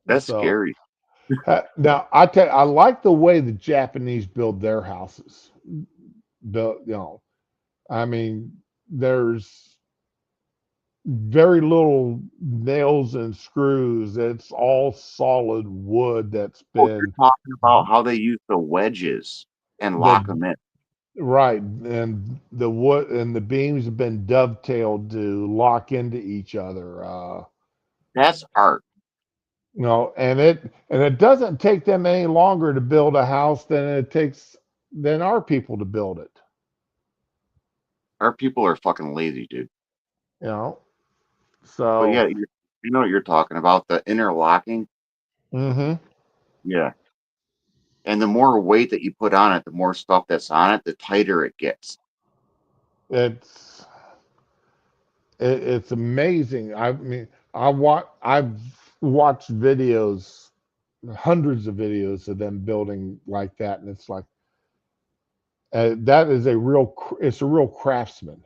That's scary. Now I like the way the Japanese build their houses. I mean, there's very little nails and screws. It's all solid wood that's You're been talking about how they use the wedges and lock them in. right, and the wood and the beams have been dovetailed to lock into each other. That's art. And it doesn't take them any longer to build a house than our people to build it. Our people are fucking lazy, dude. So But yeah, you know what you're talking about, the interlocking. Mm-hmm. Yeah. And the more weight that you put on it, the more stuff that's on it, the tighter it gets. It's amazing. I mean, I've watched videos, hundreds of videos of them building like that, and it's like that is it's a real craftsman.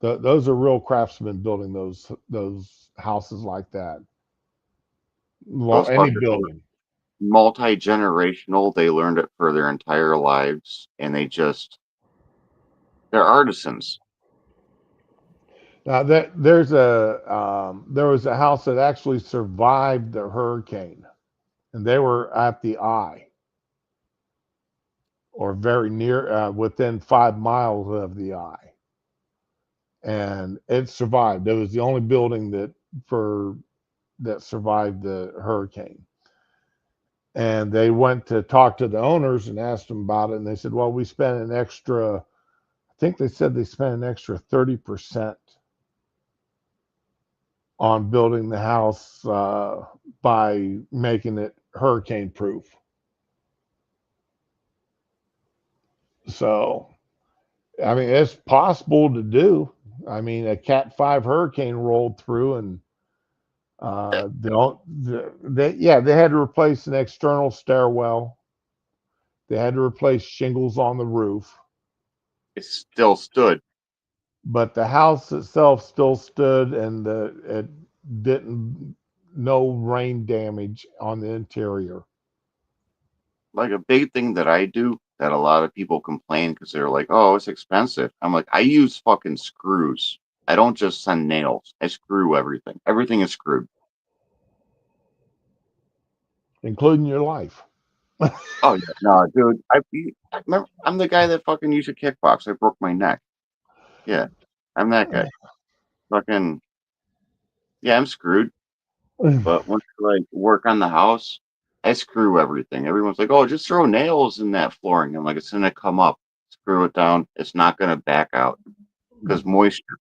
Those are real craftsmen building those houses like that. Those Any fuckers building. Multi-generational, they learned it for their entire lives, and they're artisans. Now there was a house that actually survived the hurricane, and they were at the eye, or very near, within 5 miles of the eye, and it survived. It was the only building that survived the hurricane. And they went to talk to the owners and asked them about it, and they said, "Well, we spent an extra." I think they said they spent an extra 30% on building the house by making it hurricane proof. So I mean, it's possible to do. I mean, a Cat 5 hurricane rolled through and they don't, yeah, they had to replace an external stairwell. They had to replace shingles on the roof, It still stood. but the house itself still stood and it didn't, no rain damage on the interior. Like a big thing that I do that a lot of people complain because they're like, oh, it's expensive. I'm like, I use fucking screws. I don't just send nails. I screw everything. Everything is screwed. Including your life. Oh yeah, no, dude. I remember I'm the guy that fucking used to kickbox. I broke my neck. Yeah, I'm that guy. Fucking yeah, I'm screwed. But once I like work on the house, I screw everything. Everyone's like, "Oh, just throw nails in that flooring." I'm like, "It's gonna come up. Screw it down. It's not gonna back out because moisture.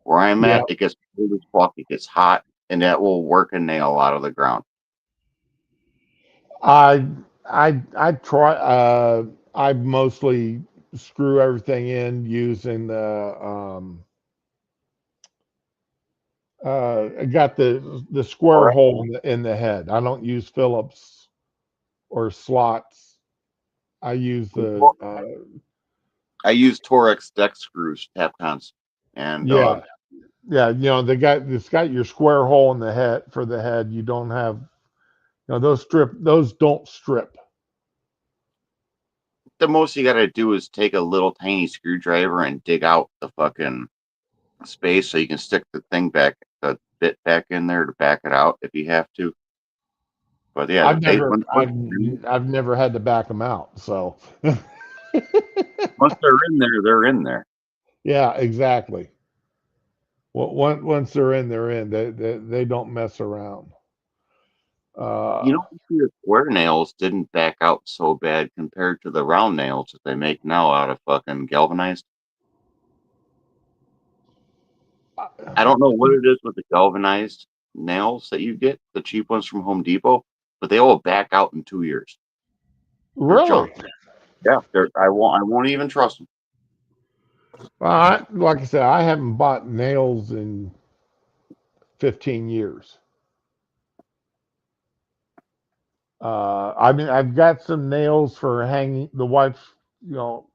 Where I'm Yeah, at, it gets cold as fuck. It gets hot, and that will work a nail out of the ground." I I try. I mostly screw everything in using the I got the All square right. hole in the head. I don't use Phillips or slots. I use the I use Torex deck screws, Tapcons, and yeah, yeah. You know, it's got your square hole in the head for the head. You don't have, those don't strip. the most you gotta do is take a little tiny screwdriver and dig out the fucking space so you can stick the bit back in there to back it out if you have to. But yeah, I've never I've I've never had to back them out. So once they're in there, they're in there. yeah, exactly. Well, once they're in, they're in. They don't mess around. You Uh, know, the square nails didn't back out so bad compared to the round nails that they make now out of fucking galvanized. I don't know what it is with the galvanized nails that you get, the cheap ones from Home Depot, but they all back out in 2 years. They're really? junk. Yeah, I won't even trust them. Well, like I said, I haven't bought nails in 15 years. I mean, I've got some nails for hanging. The wife, you know,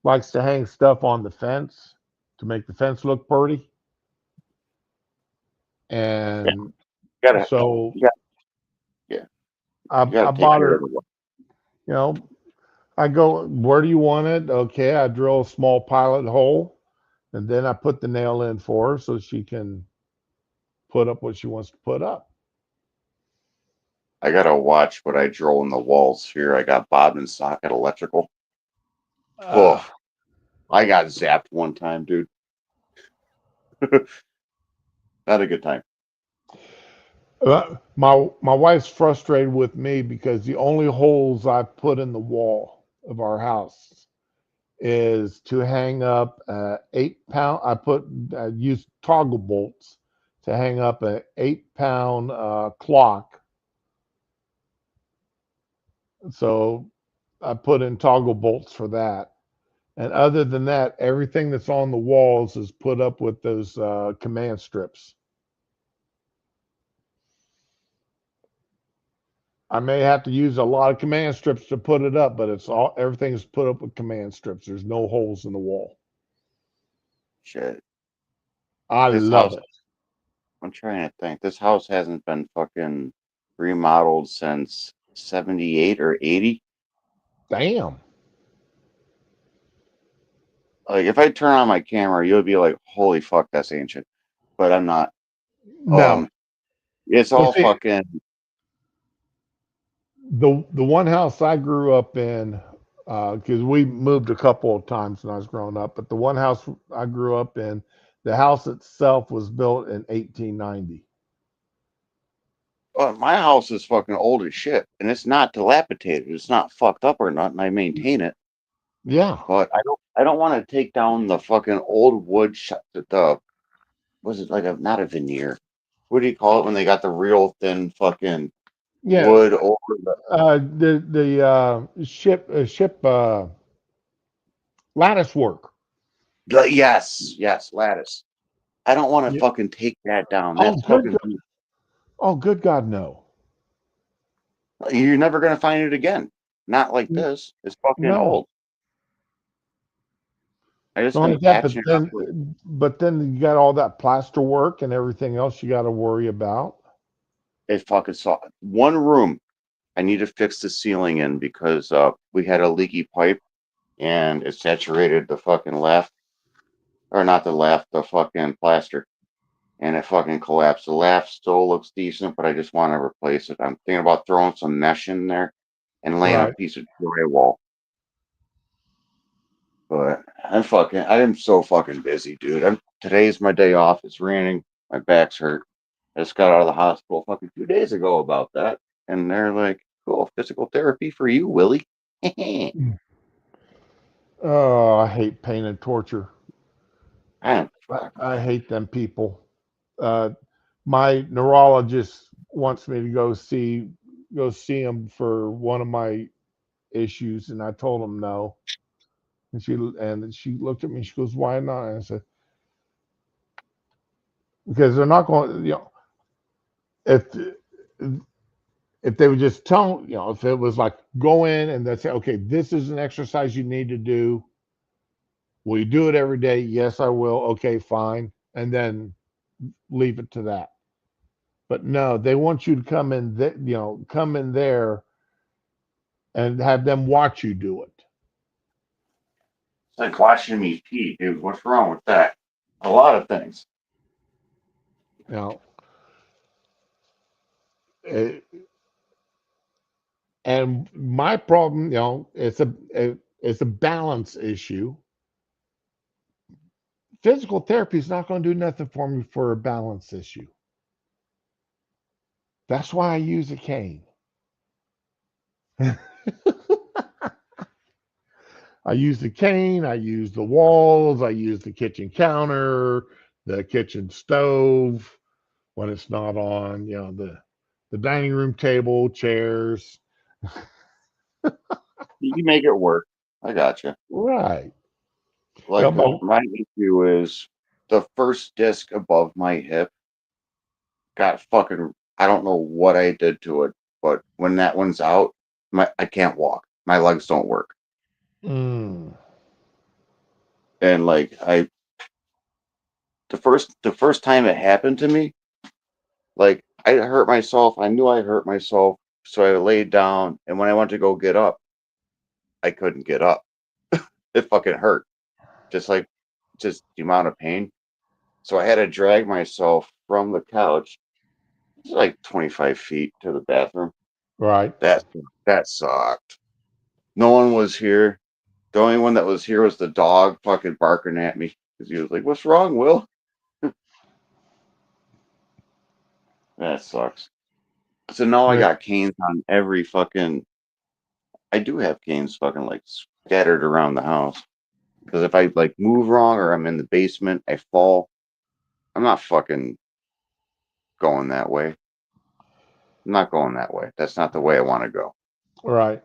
likes to hang stuff on the fence to make the fence look pretty. Yeah, And you gotta, so you got, yeah, I, you gotta I take bought care of her, the one. you know, I go, where do you want it? Okay, I drill a small pilot hole and then I put the nail in for her so she can put up what she wants to put up. I gotta watch what I drill in the walls here. I got Bob and Socket Electrical. Uh, Oh, I got zapped one time, dude. Had a good time. my wife's frustrated with me because the only holes I put in the wall of our house is to hang up 8 pound. I use toggle bolts to hang up an 8 pound clock. So I put in toggle bolts for that. And other than that, everything that's on the walls is put up with those command strips. I may have to use a lot of command strips to put it up, but everything's put up with command strips. There's no holes in the wall. Shit. I This love house, it. I'm trying to think. This house hasn't been fucking remodeled since 78 or 80. Damn. Like, if I turn on my camera, you'll be like, holy fuck, that's ancient. But I'm not. No. It's Well, all see, fucking. the one house I grew up in, because we moved a couple of times when I was growing up, but the one house I grew up in, the house itself was built in 1890. Well, my house is fucking old as shit, and it's not dilapidated. It's not fucked up or nothing. I maintain it, Yeah. but I don't want to take down the fucking old wood. The was it like a not a veneer? What do you call it when they got the real thin fucking Yeah. wood over the? The ship lattice work. Yes, lattice. I don't want to Yeah. fucking take that down. Oh, That's good. fucking. Oh, good God, no. You're never gonna find it again. Not like N- this. It's fucking No. old. I just Not been only that, patching it up with. but then you got all that plaster work and everything else you got to worry about. It fucking saw one room. I need to fix the ceiling in because we had a leaky pipe and it saturated the fucking left, or not the left, the fucking plaster, and it fucking collapsed. The left still looks decent, but I just want to replace it. I'm thinking about throwing some mesh in there and laying a Right. piece of drywall. But I am so fucking busy, dude. Today's my day off. It's raining. My back's hurt. I just got out of the hospital fucking 2 days ago about that. And they're like, cool, physical therapy for you, Willie. I Oh, I hate pain and torture. am I hate them people. Uh, my neurologist wants me to go see him for one of my issues, and I told him no. And she looked at me. She goes, "Why not?" And I said, "Because they're not going. If if they would just tell, if it was like go in and they say, okay, this is an exercise you need to do. Will you do it every day? Yes, I will. Okay, fine, and then leave it to that. But no, they want you to come in, come in there and have them watch you do it. like watching me pee, dude. What's wrong with that? A lot of things. You know, Eh, and my problem, it's a balance issue. Physical therapy is not going to do nothing for me for a balance issue. That's why I use a cane. I use the cane, I use the walls, I use the kitchen counter, the kitchen stove when it's not on, the dining room table, chairs. You make it work. I gotcha. Right. Like But my issue is the first disc above my hip got fucking. I don't know what I did to it, but when that one's out, I can't walk. My legs don't work, mm, and like the first time it happened to me, like I hurt myself. I knew I hurt myself, so I laid down, and when I went to go get up, I couldn't get up. It fucking hurt, just like just the amount of pain. So I had to drag myself from the couch. It's like 25 feet to the bathroom. right. That that sucked. No one was here. The only one that was here was the dog fucking barking at me because he was like, "What's wrong, Will?" That sucks. So now I Right. got canes on every fucking. I do have canes fucking like scattered around the house because if I like move wrong or I'm in the basement, I fall. I'm not fucking going that way. I'm not going that way. That's not the way I want to go. Right.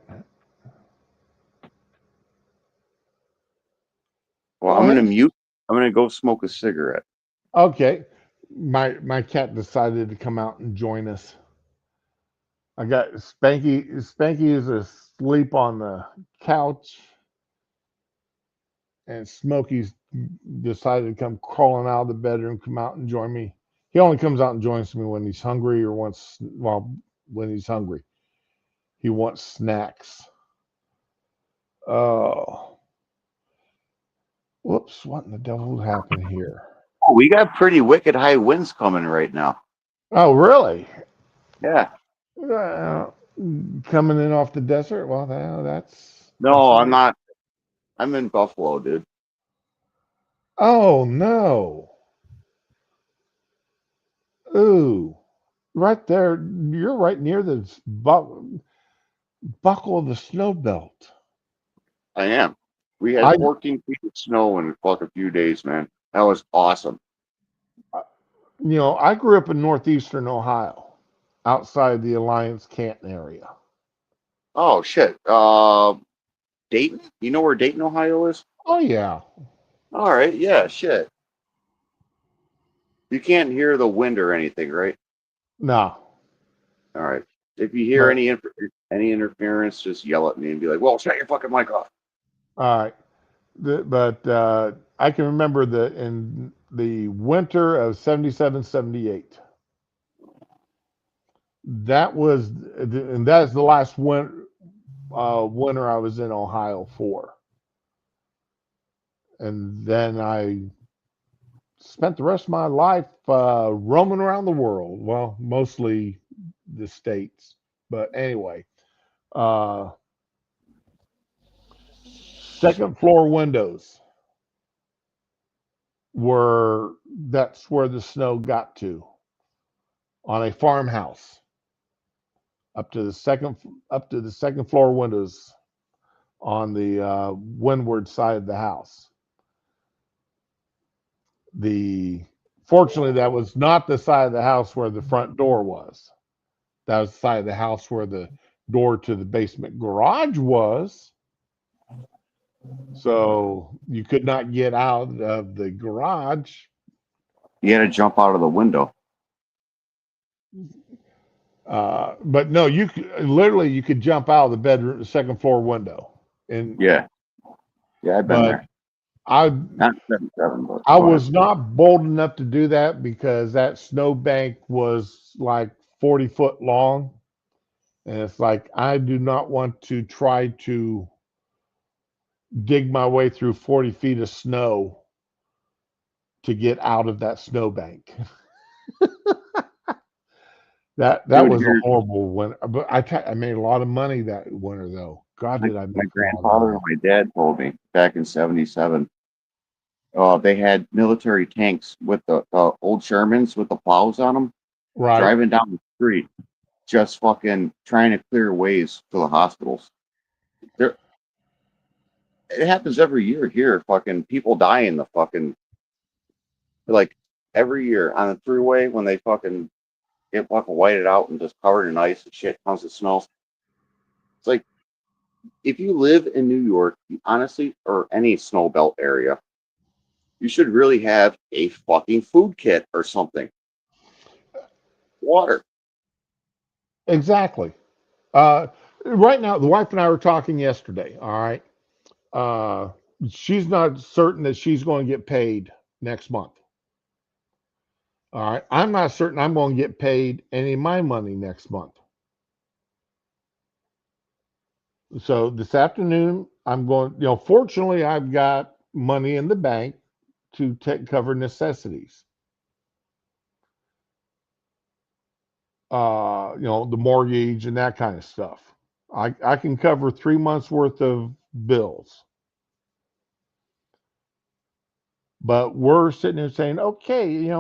Well, I'm Well, gonna hey, mute. I'm gonna go smoke a cigarette. okay. My cat decided to come out and join us. I got Spanky. Spanky is asleep on the couch, and Smokey's decided to come crawling out of the bedroom, come out and join me. He only comes out and joins me when he's hungry or when he's hungry. He wants snacks. Oh, whoops! What in the devil happened here? Oh, we got pretty wicked high winds coming right now. Oh, really? Yeah. Uh, Coming in off the desert? Well, that's No, a I'm good. not. I'm in Buffalo, dude. Oh no! Ooh, right there. You're right near the buckle of the snow belt. I am. We had I, 14 feet of snow in like a few days, man. That was awesome. I grew up in northeastern Ohio, outside the Alliance Canton area. Oh shit. Dayton. You know where Dayton, Ohio is? Oh yeah, All right, yeah, shit. You can't hear the wind or anything, right? No, All right. If you hear but any interference, just yell at me and be like, "Well, shut your fucking mic off." all right. But I can remember in the winter of 77, 78. That was, and that is the last winter I was in Ohio for. And then I spent the rest of my life roaming around the world. Well, mostly the States. But anyway, uh, second floor windows that's where the snow got to on a farmhouse up to the second floor windows on the windward side of the house. The Fortunately, that was not the side of the house where the front door was. That was the side of the house where the door to the basement garage was. So you could not get out of the garage. You had to jump out of the window. But no, you could jump out of the bedroom, the second floor window. And Yeah, yeah, I've been but there. I Not 77, but I go ahead. was not bold enough to do that because that snowbank was like 40 foot long. And it's like, I do not want to try to dig my way through 40 feet of snow to get out of that snowbank. That Dude, was a here, horrible winter. But I made a lot of money that winter, though. God, my, did I my make a lot of grandfather money. and my dad told me back in 77. They had military tanks with the old Shermans with the plows on them Right. driving down the street, just fucking trying to clear ways to the hospitals. There, it happens every year here. Fucking people die in the fucking, like, every year on the freeway when they fucking get fucking whited out and just covered in ice and shit, tons of snow. It's like, if you live in New York, honestly, or any snow belt area, you should really have a fucking food kit or something. Water. Exactly. Uh, right now, the wife and I were talking yesterday. All right. Uh, she's not certain that she's going to get paid next month. All right. I'm not certain I'm going to get paid any of my money next month. So this afternoon, I'm going, fortunately, I've got money in the bank to cover necessities. The mortgage and that kind of stuff. I can cover 3 months worth of bills. But we're sitting there saying, okay,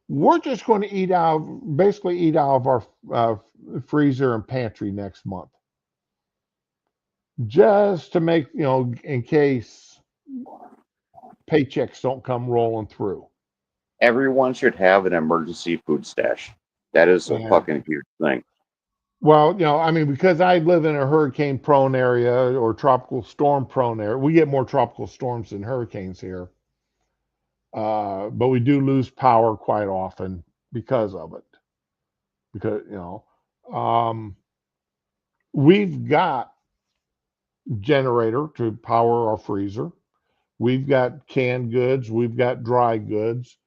we're just going to basically eat out of our freezer and pantry next month, just to make, in case paychecks don't come rolling through. Everyone should have an emergency food stash. That is a And fucking huge thing. well, I mean, because I live in a hurricane prone area or tropical storm prone area, we get more tropical storms than hurricanes here. But we do lose power quite often because of it. Because, we've got generator to power our freezer. We've got canned goods. We've got dry goods.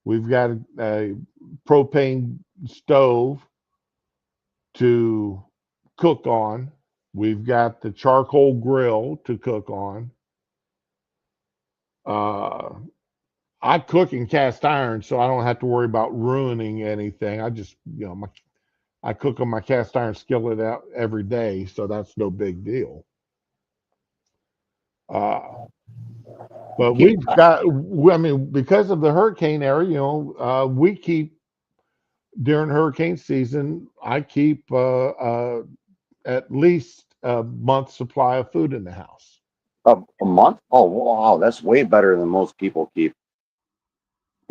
We've got a propane stove to cook on. We've got the charcoal grill to cook on. I cook in cast iron, so I don't have to worry about ruining anything. I just, I cook on my cast iron skillet out every day, so that's no big deal. But we've got, I mean, because of the hurricane area, we keep during hurricane season, I keep at least a month's supply of food in the house. A month? Oh, wow. That's way better than most people keep.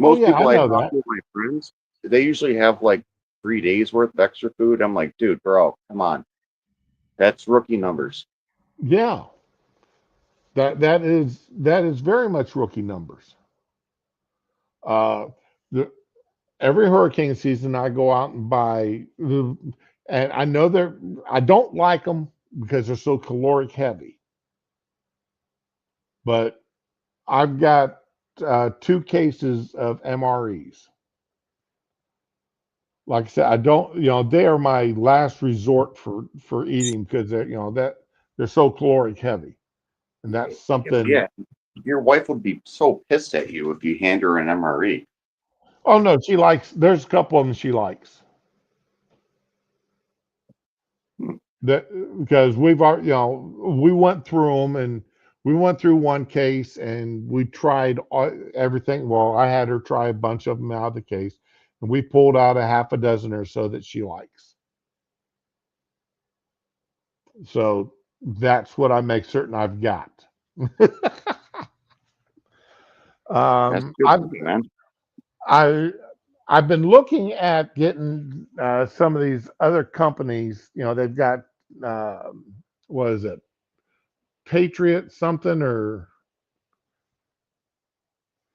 Oh Most yeah, I people I know talk that. to, my friends, they usually have like 3 days worth of extra food. I'm like, dude, bro, come on. That's rookie numbers. Yeah. that is very much rookie numbers. Uh, the, every hurricane season, I go out and buy and I know I don't like them because they're so caloric heavy, but I've got 2 cases of MREs. Like I said, I don't, they are my last resort for eating because they're so caloric heavy, and that's something. Yeah, your wife would be so pissed at you if you hand her an MRE. Oh no, she likes. There's a couple of them she likes. Hmm. That because we've already, we went through them, and we went through one case and we tried everything. Well, I had her try a bunch of them out of the case, and we pulled out a half a dozen or so that she likes. So that's what I make certain I've got. That's um, good, I've man. I I've been looking at getting some of these other companies. They've got uh, what is it, Patriot something or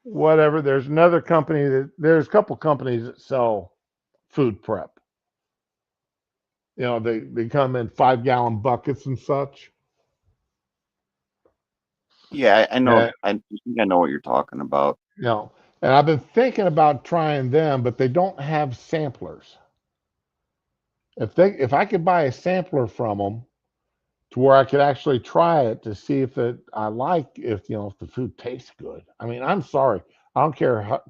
whatever. There's another company there's a couple companies that sell food prep. They come in 5-gallon buckets and such. Yeah, I know. And, I think I know what you're talking about. you know, and I've been thinking about trying them, but they don't have samplers. If I could buy a sampler from them to where I could actually try it to see if I like if the food tastes good. I mean, I'm sorry, I don't care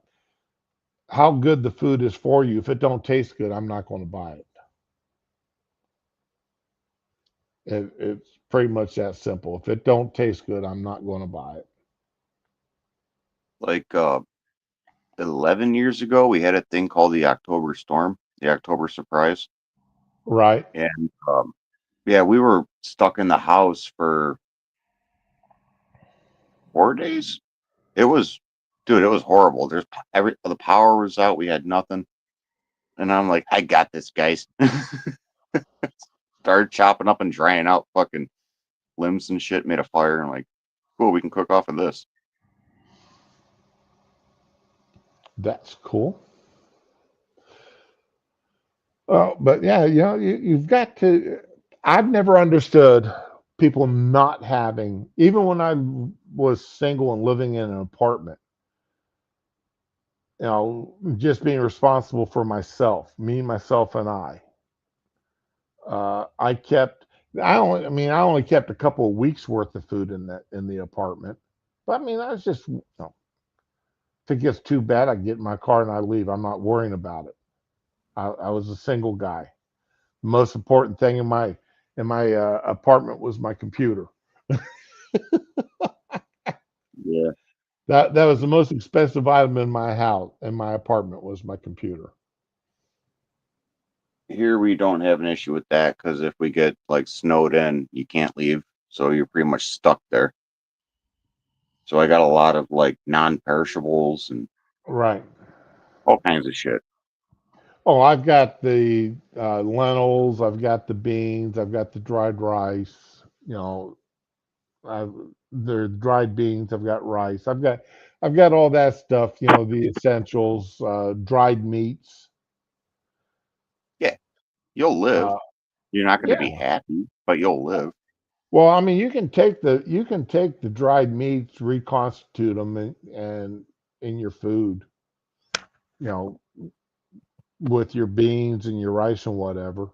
how good the food is for you. If it don't taste good, I'm not going to buy it. It's pretty much that simple. If it don't taste good, I'm not going to buy it. Like 11 years ago, we had a thing called the October Storm, the October Surprise, Right? and yeah, we were stuck in the house for 4 days. It was, dude, it was horrible. The power was out. We had nothing, and I'm like, I got this, guys. Started chopping up and drying out fucking limbs and shit. Made a fire and like, cool, we can cook off of this. That's cool. But yeah, you've got to. I've never understood people not having, even when I was single and living in an apartment, just being responsible for myself, me, myself, and I. I kept. I only kept a couple of weeks worth of food in the apartment. But I mean, I was just, if it gets too bad, I get in my car and I leave. I'm not worrying about it. I was a single guy. The most important thing in my apartment was my computer. Yeah. That was the most expensive item in my house, in my apartment, was my computer. Here we don't have an issue with that because if we get like snowed in, you can't leave, so you're pretty much stuck there. So I got a lot of like non-perishables and Right. all kinds of shit. Oh, I've got the lentils, I've got the beans, I've got the dried rice. I've the dried beans. I've got rice. I've got all that stuff. The essentials, dried meats. Yeah, you'll live. Uh, You're not going to yeah. be happy, but you'll live. Well, I mean, you can take the dried meats, reconstitute them, and in your food. You know, with your beans and your rice and whatever.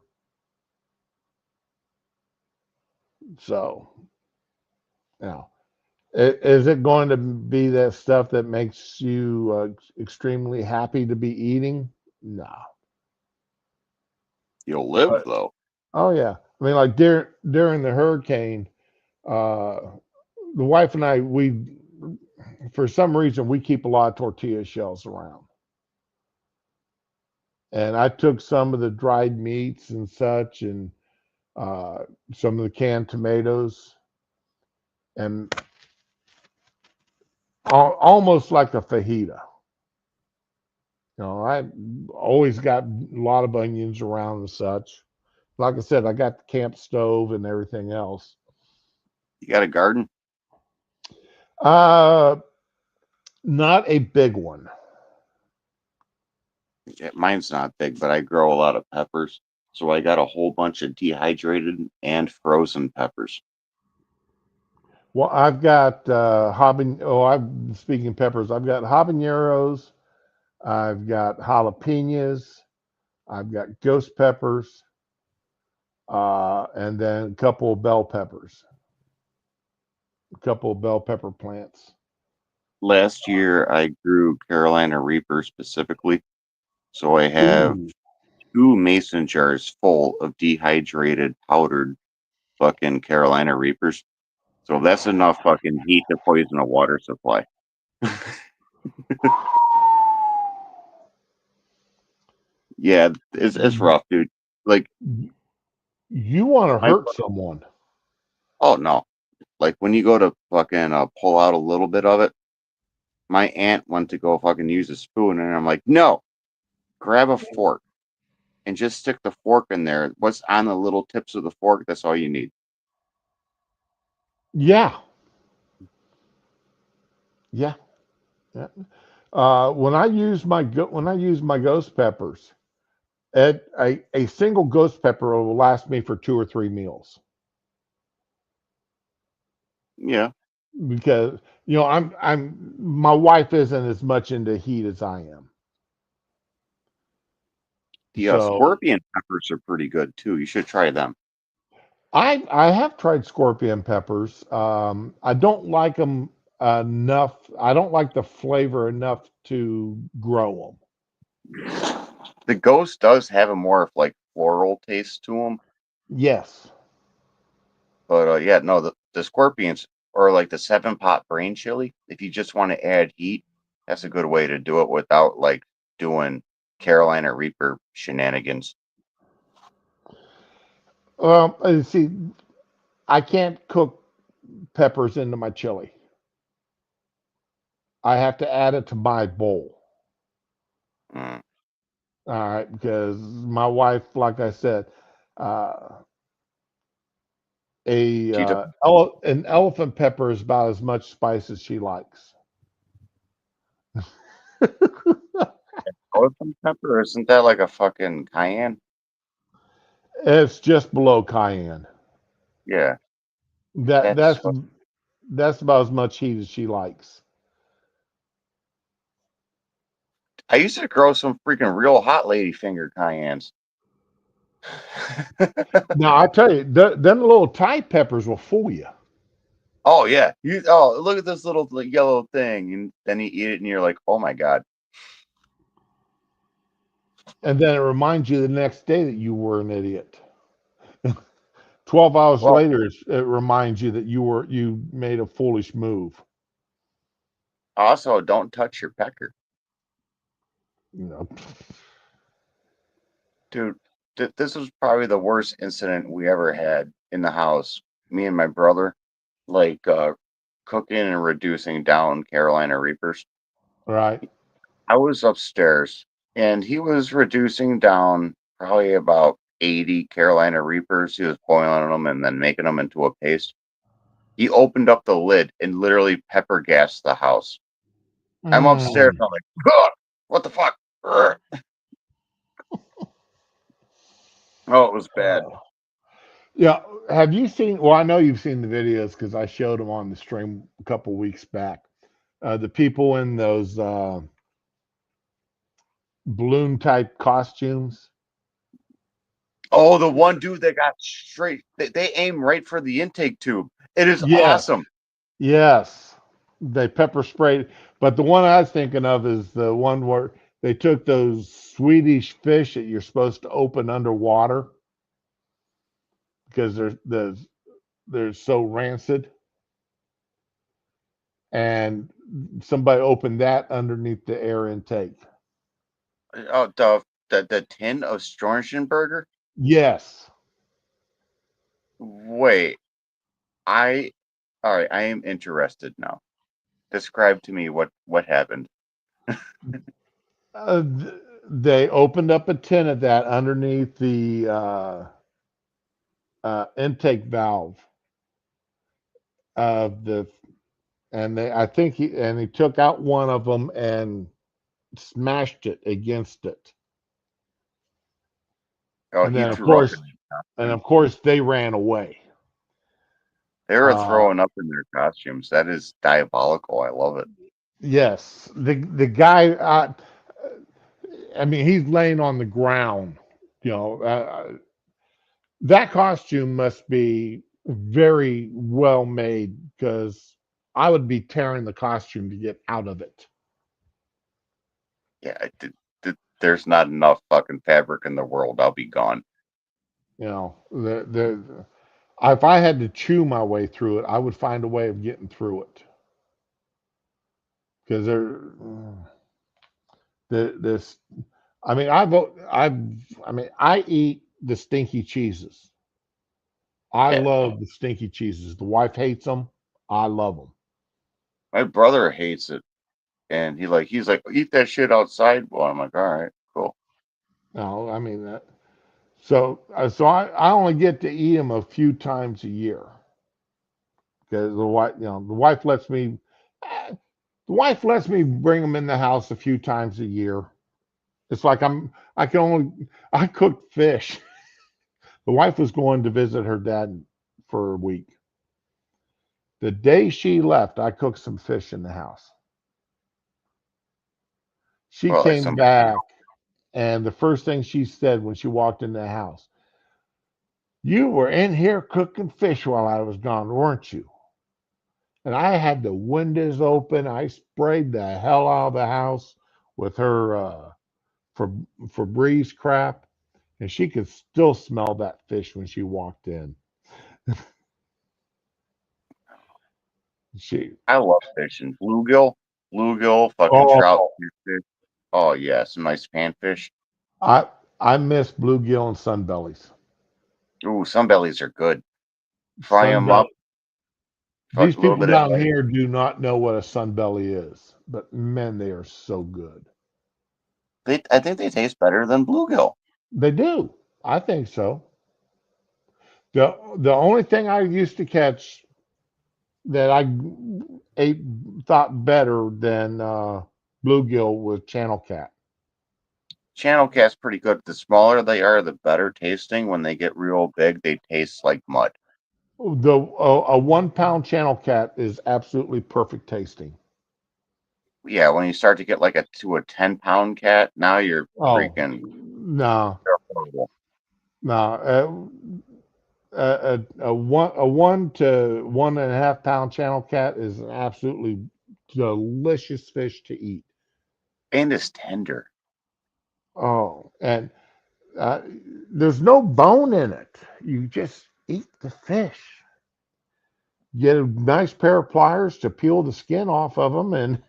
So, you know, is it going to be that stuff that makes you extremely happy to be eating? No. You'll live But though. oh yeah, I mean, like during the hurricane, uh, the wife and I, we for some reason we keep a lot of tortilla shells around, and I took some of the dried meats and such, and uh, some of the canned tomatoes, and almost like a fajita. I always got a lot of onions around and such. Like I said, I got the camp stove and everything else. You got a garden? Uh, not a big one. Yeah, mine's not big, but I grow a lot of peppers. So I got a whole bunch of dehydrated and frozen peppers. Well, I've got I'm speaking peppers. I've got habaneros. I've got jalapenos. I've got ghost peppers, and then a couple of bell peppers, a couple of bell pepper plants. Last year I grew Carolina Reaper specifically. So I have Ooh. 2 mason jars full of dehydrated powdered fucking Carolina Reapers. So that's enough fucking heat to poison a water supply. Yeah, it's rough, dude. Like You want to my hurt someone. oh no. Like when you go to fucking pull out a little bit of it, my aunt went to go fucking use a spoon and I'm like, no, grab a fork and just stick the fork in there. What's on the little tips of the fork, that's all you need. Yeah, yeah, yeah. When I use my ghost peppers, a single ghost pepper will last me for 2 or 3 meals Yeah. because I'm my wife isn't as much into heat as I am. The So scorpion peppers are pretty good too. You should try them. I have tried scorpion peppers. I don't like them enough. I don't like the flavor enough to grow The ghost does have a more of like floral taste to them, them. Yes. but yeah, no, the scorpions or like the 7-pot brain chili. If you just want to add heat, that's a good way to do it without like doing Carolina Reaper shenanigans. See, I can't cook peppers into my chili. I have to add it to my bowl. Mm. All right, because my wife, like I said, uh, See, the an elephant pepper is about as much spice as she likes. elephant pepper, isn't that like a fucking cayenne? It's just below cayenne. Yeah, That that's. that's that's about as much heat as she likes. I used to grow some freaking real hot lady finger cayennes. Now I tell you, them little Thai peppers will fool you, Oh yeah, look at this little like, yellow thing, and then you eat it, and you're like, oh my god. and then it reminds you the next day that you were an idiot. 12 hours Well, later, it reminds you that you made a foolish move. also don't touch your pecker, You know, dude. This was probably the worst incident we ever had in the house. Me and my brother, like cooking and reducing down Carolina Reapers. right? I was upstairs, and he was reducing down probably about 80 Carolina Reapers. He was boiling them and then making them into a paste. He opened up the lid and literally pepper gassed the house. I'm upstairs. Mm. I'm like, "Ugh, what the fuck?" Ugh. Oh, it was bad. Uh, yeah. Have you seen? Well, I know you've seen the videos because I showed them on the stream a couple weeks back. The people in those balloon type costumes. Oh, the one dude that got straight. They aim right for the intake tube. It is Yes, awesome. yes. They pepper sprayed, but the one I was thinking of is the one where they took those Swedish fish that you're supposed to open underwater because they're so rancid, and somebody opened that underneath the air intake. Oh, the tin of Storchenberger. Yes. Wait, I all right. I am interested now. Describe to me what happened. They opened up a tin of that underneath the intake valve of the and I think he took out one of them and smashed it against it. Oh, And he then of threw up course, in their and costume. of course they ran away. They were Uh, throwing up in their costumes. That is diabolical. I love it. yes, the guy. I mean, he's laying on the ground. You know, that costume must be very well made because I would be tearing the costume to get out of it. Yeah, there's not enough fucking fabric in the world. I'll be gone. You know, if I had to chew my way through it, I would find a way of getting through it because this. I mean, I eat the stinky cheeses. I Yeah. love the stinky cheeses. The wife hates them. I love them. My brother hates it, and he's like, eat that shit outside. Well, I'm like, all right, cool. No, I mean that. So I only get to eat them a few times a year because the wife lets me. The wife lets me bring them in the house a few times a year. It's like I cook fish. The wife was going to visit her dad for a week. The day she left, I cooked some fish in the house. She Well, like came some back, and the first thing she said when she walked in the house, "You were in here cooking fish while I was gone, weren't you?" And I had the windows open. I sprayed the hell out of the house with her for Febreze crap, and she could still smell that fish when she walked in. She I love fishing. Bluegill, fucking trout, oh, fish. Oh yeah, some nice panfish. I I miss bluegill and sunbellies. Ooh, some bellies are good. Fry them Sunbelly. up. These Fuck a little people bit of down egg. here do not know what a sunbelly is, but man, they are so good. I think they taste better than bluegill. They do. I think so. The only thing I used to catch that I ate thought better than bluegill was channel cat. Channel cat's pretty good. The smaller they are, the better tasting. When they get real big, they taste like mud. A 1 pound channel cat is absolutely perfect tasting. Yeah, when you start to get like a 10-pound cat, now you're Oh freaking no, horrible. no. A 1 to 1.5 pound channel cat is an absolutely delicious fish to eat. And it's tender. Oh, and uh, there's no bone in it. You just eat the fish. Get a nice pair of pliers to peel the skin off of them, and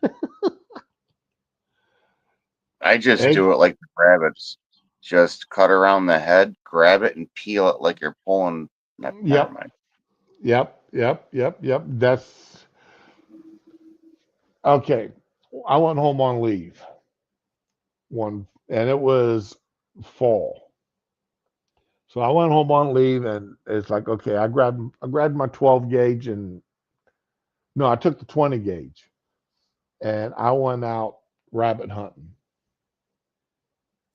I just egg. do it like the rabbits. Just cut around the head, grab it, and peel it like you're pulling. Never Yep, mind. yep. That's okay. I went home on leave and it was fall. So I went home on leave, and it's like, okay, I grabbed my 12 gauge, and no, I took the 20 gauge, and I went out rabbit hunting,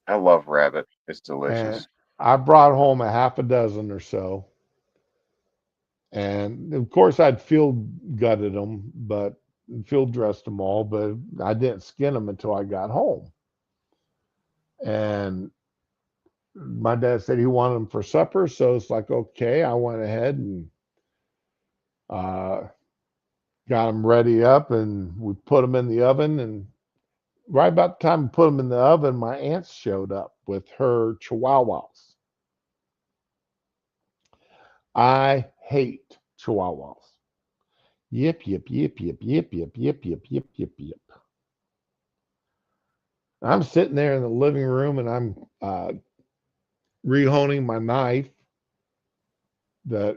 I love rabbit. It's and delicious. I brought home a half a dozen or so, and of course I'd field gutted them, but field dressed them all, but I didn't skin them until I got home, and my dad said he wanted them for supper, so it's like, okay, I went ahead and uh, got them ready up, and we put them in the oven. And right about the time we put them in the oven, my aunt showed up with her chihuahuas. I hate chihuahuas. Yip, yip, yip, yip, yip, yip, yip, yip, yip, yip, yip. I'm sitting there in the living room, and I'm rehoning my knife,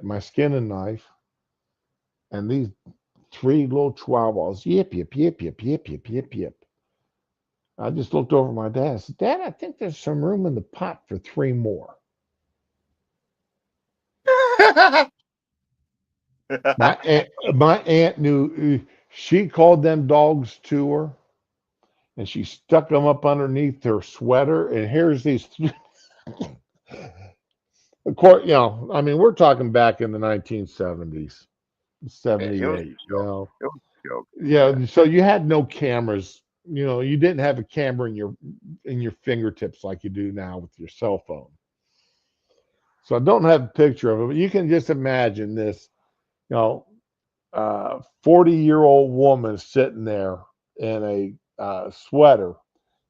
my skinning knife, and these three little chihuahuas, yip, yip, yip, yip, yip, yip, yip, yip. I just looked over at my dad and said, "Dad, I think there's some room in the pot for three more." My aunt knew. She called them dogs to her, and she stuck them up underneath her sweater. And here's these. Of course, I mean, we're talking back in the 1970s, Yeah, it was a 78. joke. It was a joke. Yeah. So you had no cameras. You didn't have a camera in your fingertips like you do now with your cell phone. So I don't have a picture of it, but you can just imagine this, 40-year-old woman sitting there in a sweater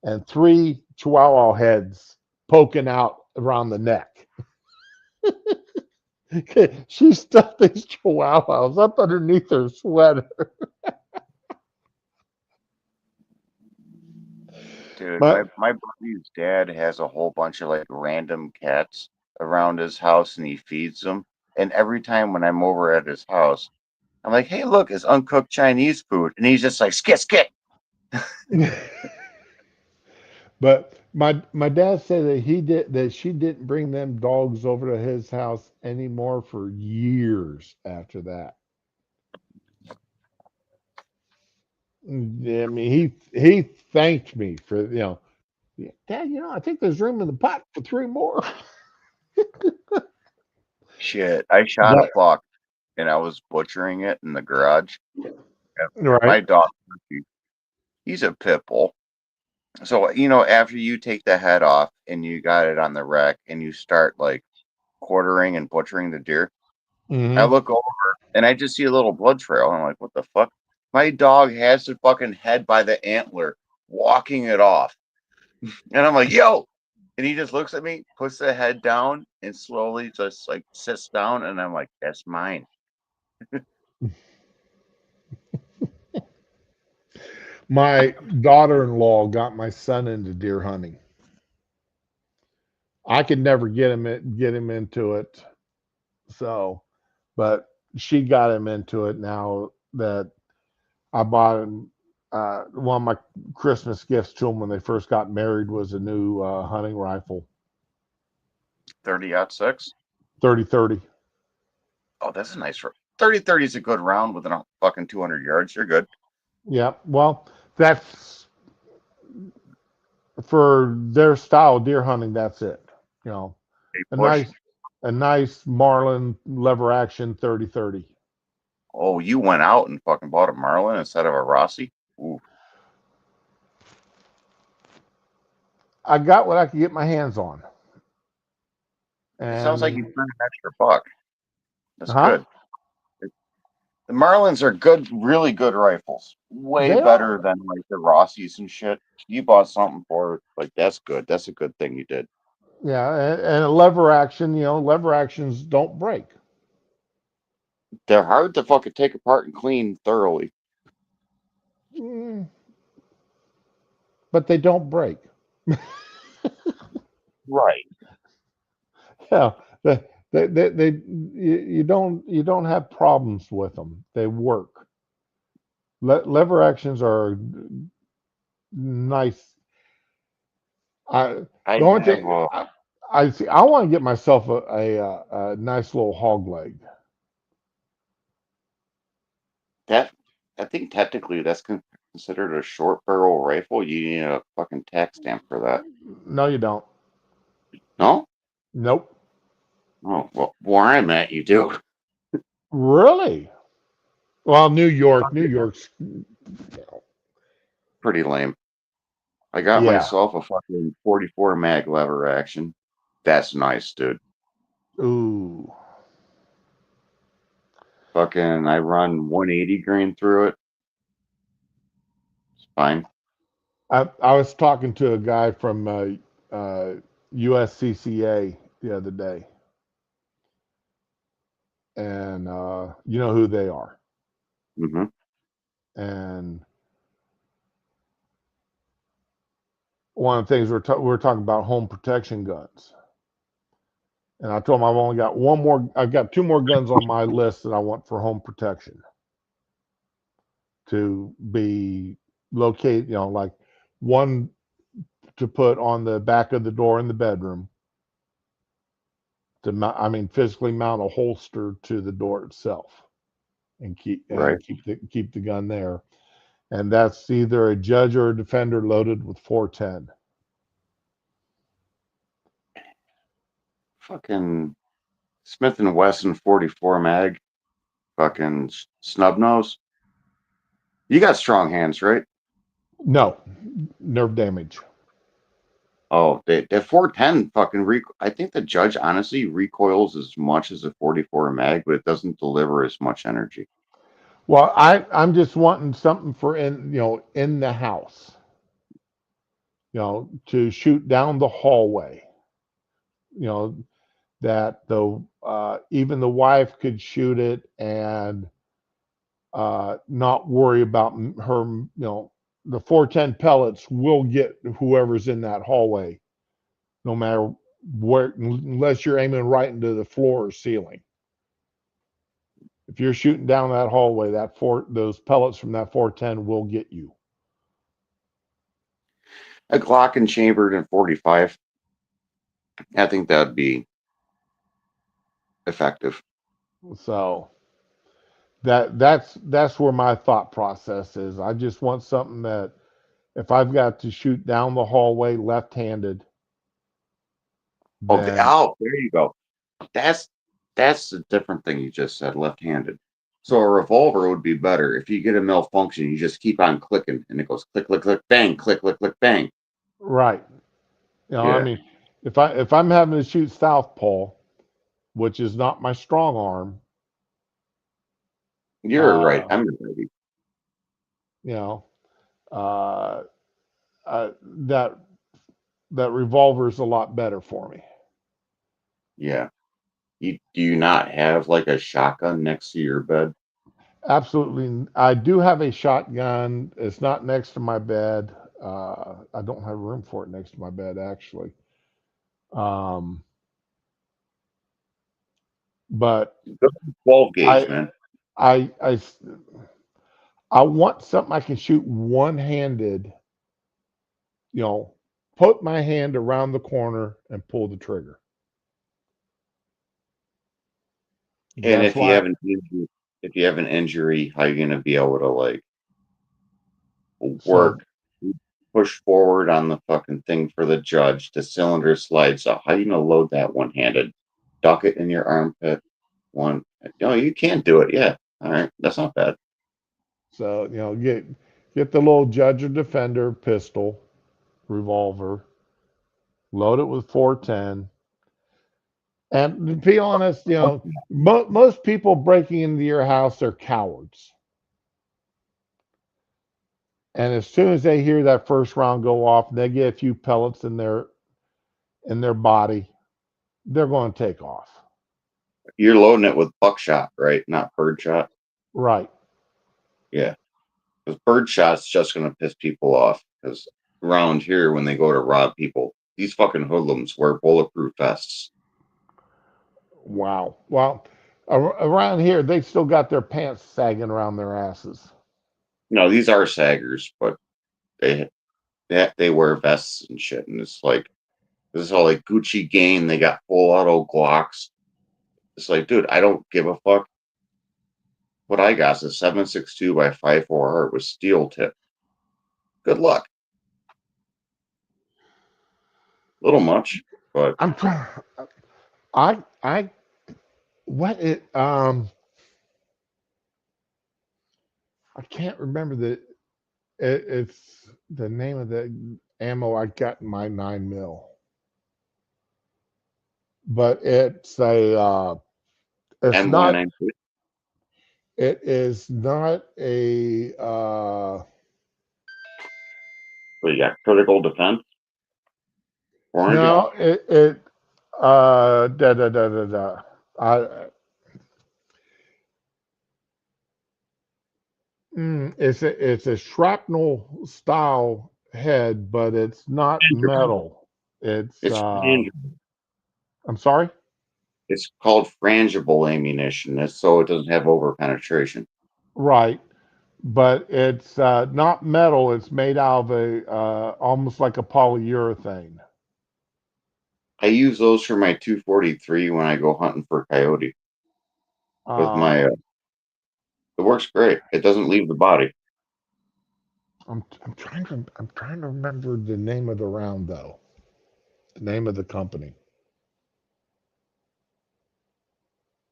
and three chihuahua heads poking out around the neck. She stuffed these chihuahuas up underneath her sweater. Dude, But my buddy's dad has a whole bunch of like random cats around his house and he feeds them. And every time when I'm over at his house, I'm like, hey, look, it's uncooked Chinese food. And he's just like, skit, skit. but my dad said that she didn't bring them dogs over to his house anymore for years after that. I mean, he thanked me for "Yeah, Dad, I think there's room in the pot for three more." Shit. I shot a But buck and I was butchering it in the garage. And right. my dog, he's a pit bull. So, after you take the head off and you got it on the rack and you start like quartering and butchering the deer, I Hmm. look over and I just see a little blood trail. I'm like, what the fuck? My dog has the fucking head by the antler, walking it off. And I'm like, yo. And he just looks at me, puts the head down, and slowly just like sits down. And I'm like, that's mine. My daughter-in-law got my son into deer hunting. I could never get him into it. So, but she got him into it now that I bought him. One of my Christmas gifts to him when they first got married was a new hunting rifle, 30-06. 30-30. Oh, that's a nice 30-30 is a good round within a fucking 200 yards. You're good. Yeah, well, that's for their style of deer hunting. That's it. You know, Hey, a push. nice Marlin lever action 30-30. Oh, you went out and fucking bought a Marlin instead of a Rossi? Ooh, I got what I could get my hands on, it sounds like you and spent an extra buck. That's huh? good. The Marlins are good, really good rifles. Way They better are. than like the Rossies and shit. You bought something for like that's good. That's a good thing you did. Yeah, and a lever action. Lever actions don't break. They're hard to fucking take apart and clean thoroughly. Mm, but they don't break. Right. Yeah, you don't have problems with them. They work. Lever actions are nice. I I the only have thing I see. I want to get myself a nice little hog leg. that. I think technically that's considered a short barrel rifle. You need a fucking tax stamp for that. No, you don't. No? Nope. Oh, well, where I'm at, you do. Really? Well, New York's Pretty lame. I got yeah. myself a fucking 44 mag lever action. That's nice, dude. Ooh. Fucking, I run 180 grain through it. It's fine. I was talking to a guy from USCCA the other day, and you know who they are. Hmm. And one of the things we're talking about home protection guns. And I told him I've only got one more. I've got two more guns on my list that I want for home protection to be located. Like one to put on the back of the door in the bedroom to physically mount a holster to the door itself. and keep Right. keep the gun there. And that's either a judge or a defender loaded with 410. Fucking Smith and Wesson 44 mag. Fucking snub nose. You got strong hands, right? No, nerve damage. Oh, the 410 fucking I think the judge honestly recoils as much as a 44 mag, but it doesn't deliver as much energy. Well, I'm just wanting something for in the house, to shoot down the hallway, that the even the wife could shoot it and not worry about her. The 410 pellets will get whoever's in that hallway, no matter where, unless you're aiming right into the floor or ceiling. If you're shooting down that hallway, those pellets from that 410 will get you. A Glock and chambered in 45. I think that'd be effective. So that's where my thought process is. I just want something that if I've got to shoot down the hallway left-handed, Oh, then there you go. That's a different thing you just said, left-handed. So a revolver would be better. If you get a malfunction, you just keep on clicking, and it goes click, click, click, bang, click, click, click, bang. right. I Yeah. mean, if I'm having to shoot southpaw, which is not my strong arm, You're right. I'm ready. uh, that revolver is a lot better for me. Yeah. Do you not have like a shotgun next to your bed? Absolutely. I do have a shotgun. It's not next to my bed. I don't have room for it next to my bed, actually. But 12 gauge, I, man. I, I, I want something I can shoot one-handed. Put my hand around the corner and pull the trigger. And That's why. if you have an injury, how are you gonna be able to like So work, push forward on the fucking thing for the judge? The cylinder slides up. How are you gonna load that one-handed? Duck it in your armpit. One. No, you can't do it. Yeah. All right. That's not bad. So get the little judge or defender pistol, revolver, load it with 410. And to be honest, most people breaking into your house are cowards. And as soon as they hear that first round go off, and they get a few pellets in their body, they're going to take off. You're loading it with buckshot, right? Not birdshot. Right. Yeah. Because birdshot's just going to piss people off. Because around here, when they go to rob people, these fucking hoodlums wear bulletproof vests. Wow. Well, around here, they still got their pants sagging around their asses. No, these are saggers, but they wear vests and shit. And it's like, this is all like Gucci Gang. They got full auto Glocks. It's like, dude, I don't give a fuck. What I got is a 7.62 by 5.4 heart with steel tip. Good luck. Little much, but I'm trying. I what it I can't remember it's the name of the ammo I got in my 9mm, but it's not. M192. It is not a So you got critical defense. 400. no. It da da da da da. I it's a shrapnel style head, but it's not metal. It's It's I'm sorry. it's called frangible ammunition. That's so it doesn't have over penetration. Right, but it's not metal. It's made out of a almost like a polyurethane. I use those for my 243 when I go hunting for coyote with Um, It works great. It doesn't leave the body. I'm trying to remember the name of the round though. The name of the company.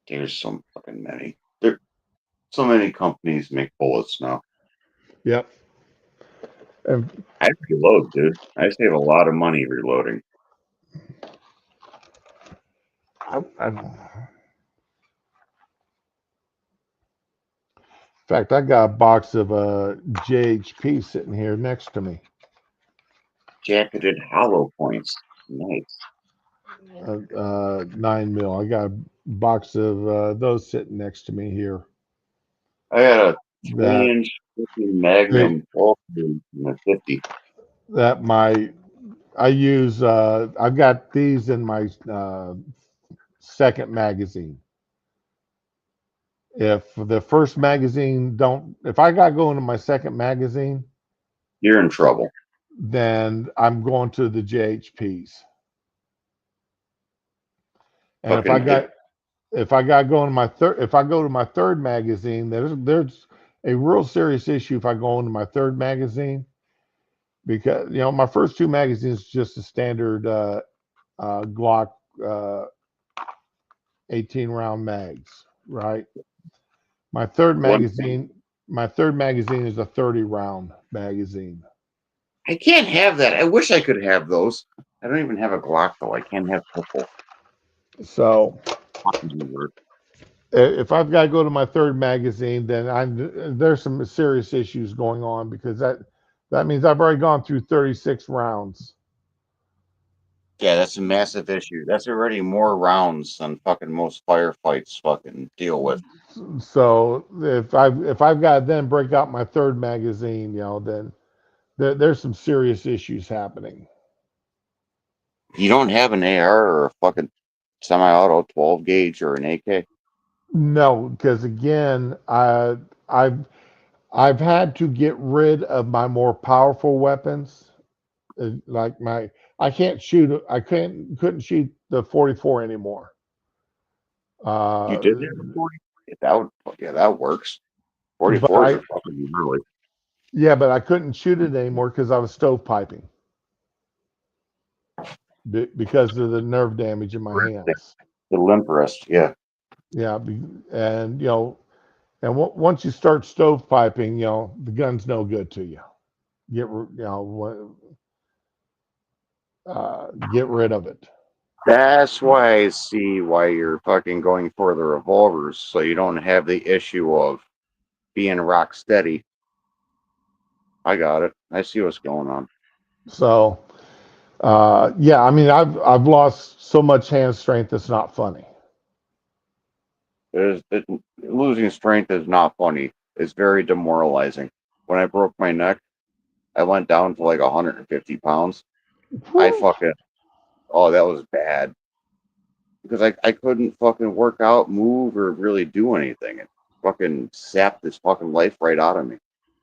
There's so fucking many. There, so many companies make bullets now. Yep. And I reload, dude. I save a lot of money reloading. in fact, I got a box of JHP sitting here next to me. Jacketed hollow points. Nice. 9 mil. I got a box of those sitting next to me here. I got a That 3-inch Magnum 12 in the 50. that my I use. I've got these in my second magazine. If the first magazine don't, if I got going to my second magazine, You're in trouble. then I'm going to the JHPs. And Fucking if I got going to my third, if I go to my third magazine, there's a real serious issue if I go into my third magazine because my first two magazines is just a standard Glock 18 round mags, right? My third one. magazine, my third magazine is a 30 round magazine. I can't have that. I wish I could have those. I don't even have a Glock though. I can't have purple. So Doesn't work. if I've got to go to my third magazine, then there's some serious issues going on because that means I've already gone through 36 rounds. Yeah, that's a massive issue. That's already more rounds than fucking most firefights fucking deal with. So if I've got to then break out my third magazine, then there's some serious issues happening. You don't have an AR or a fucking semi-auto 12 gauge or an AK. No, because again, I've had to get rid of my more powerful weapons, like I couldn't shoot the 44 anymore. You did have a 40. That works. But 44s are fucking gnarly. yeah, but I couldn't shoot it anymore because I was stovepiping because of the nerve damage in my hands. The limp wrist, yeah. Yeah, and once you start stovepiping, the gun's no good to you. Get rid of it. That's why I see why you're fucking going for the revolvers, so you don't have the issue of being rock steady. I got it. I see what's going on. So, yeah, I mean, I've lost so much hand strength, it's not funny. Losing strength is not funny. It's very demoralizing. When I broke my neck, I went down to like 150 pounds. I fucking, oh, that was bad. Because I couldn't fucking work out, move, or really do anything. It fucking sapped this fucking life right out of me.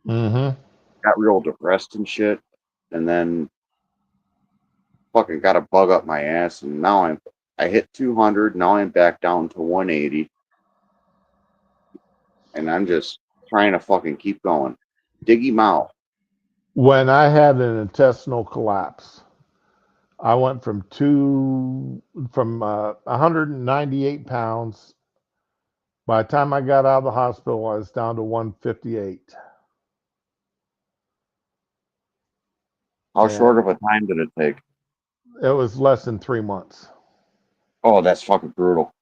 Mm-hmm. Got real depressed and shit. And then fucking got a bug up my ass. And now I hit 200. Now I'm back down to 180. And I'm just trying to fucking keep going. Diggy mouth. When I had an intestinal collapse, I went from 198 pounds. By the time I got out of the hospital, I was down to 158. How short of a time did it take? It was less than 3 months. Oh, that's fucking brutal.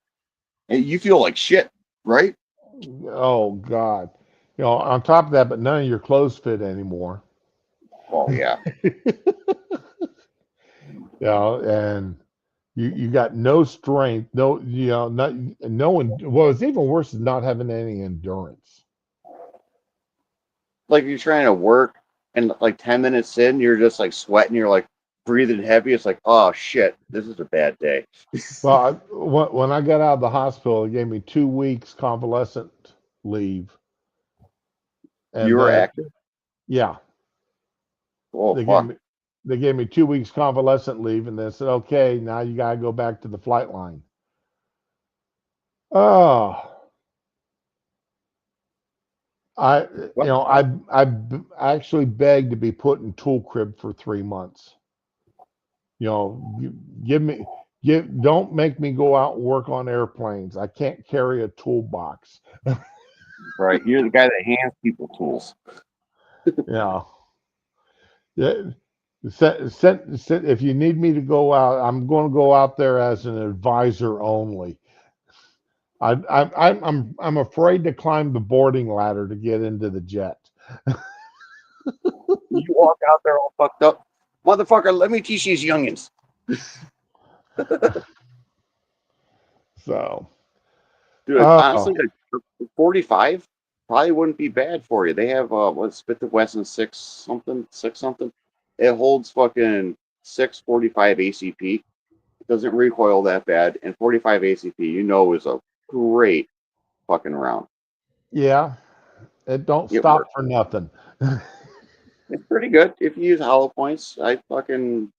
Hey, you feel like shit, right? Oh God. On top of that, but none of your clothes fit anymore. Oh yeah. And you got no strength, no, no one. Well, it's even worse is not having any endurance. Like you're trying to work and like 10 minutes in, you're just like sweating, you're like breathing heavy. It's like, oh shit, this is a bad day. Well, when I got out of the hospital, they gave me 2 weeks convalescent leave. And You were then, active? yeah, Oh they fuck. gave me 2 weeks convalescent leave, and they said, okay, now you gotta go back to the flight line. Oh, I actually begged to be put in tool crib for 3 months. Don't make me go out and work on airplanes. I can't carry a toolbox. Right. You're the guy that hands people tools. Yeah. Yeah. If you need me to go out, I'm going to go out there as an advisor only. I'm afraid to climb the boarding ladder to get into the jet. You walk out there all fucked up. Motherfucker, let me teach these youngins. So, Dude, oh, honestly, like 45 probably wouldn't be bad for you. They have what's Smith & Wesson 6 something. It holds fucking 645 ACP. It doesn't recoil that bad, and 45 ACP, is a great fucking round. yeah, it don't It stop works. for nothing. It's pretty good if you use hollow points. I fucking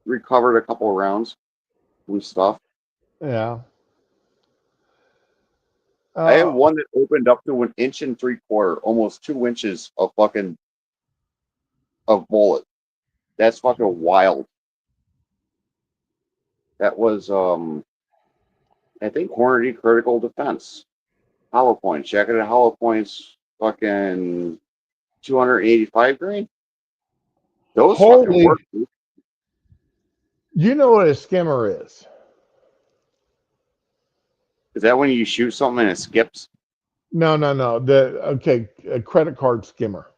recovered a couple of rounds and stuff. Yeah. I have one that opened up to 1.75 inches, almost 2 inches of bullet. That's fucking wild. That was I think Hornady Critical Defense. Hollow points. Check it at hollow points, fucking 285 grain. Those fucking Holy, work. you know what a skimmer is? Is that when you shoot something and it skips? No. A credit card skimmer.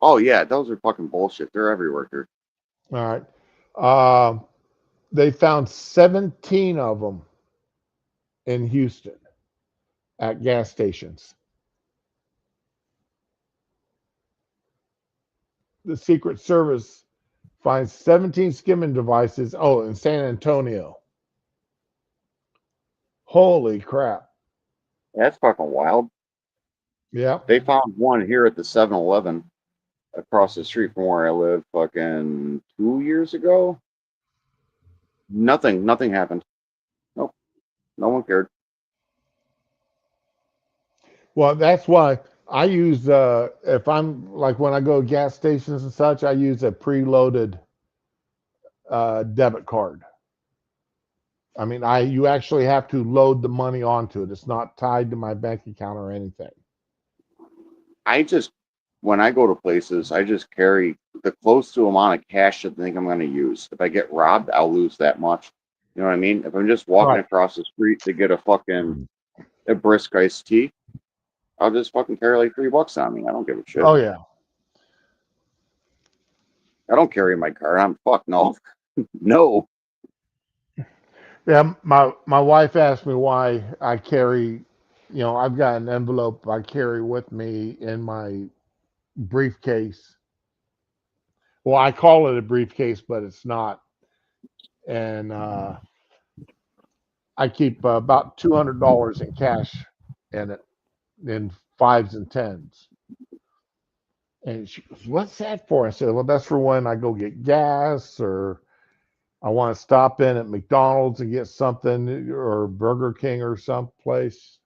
Oh yeah, those are fucking bullshit. They're everywhere here. All right. They found 17 of them in Houston at gas stations. The Secret Service finds 17 skimming devices. Oh, in San Antonio. Holy crap. That's fucking wild. Yeah. They found one here at the 7-Eleven across the street from where I live fucking 2 years ago. Nothing happened. Nope. No one cared. Well, that's why I use if I'm like when I go to gas stations and such, I use a preloaded debit card. I mean, you actually have to load the money onto it. It's not tied to my bank account or anything. When I go to places, I just carry the close to amount of cash that I think I'm going to use. If I get robbed, I'll lose that much. You know what I mean? If I'm just walking across the street to get a brisk iced tea, I'll just fucking carry like $3 on me. I don't give a shit. Oh yeah. I don't carry my card. No. No. Yeah, my wife asked me why I carry, I've got an envelope I carry with me in my briefcase. Well, I call it a briefcase, but it's not. And I keep about $200 in cash in it, in 5s and 10s. And she goes, "What's that for?" I said, "Well, that's for when I go get gas or I want to stop in at McDonald's and get something or Burger King or someplace."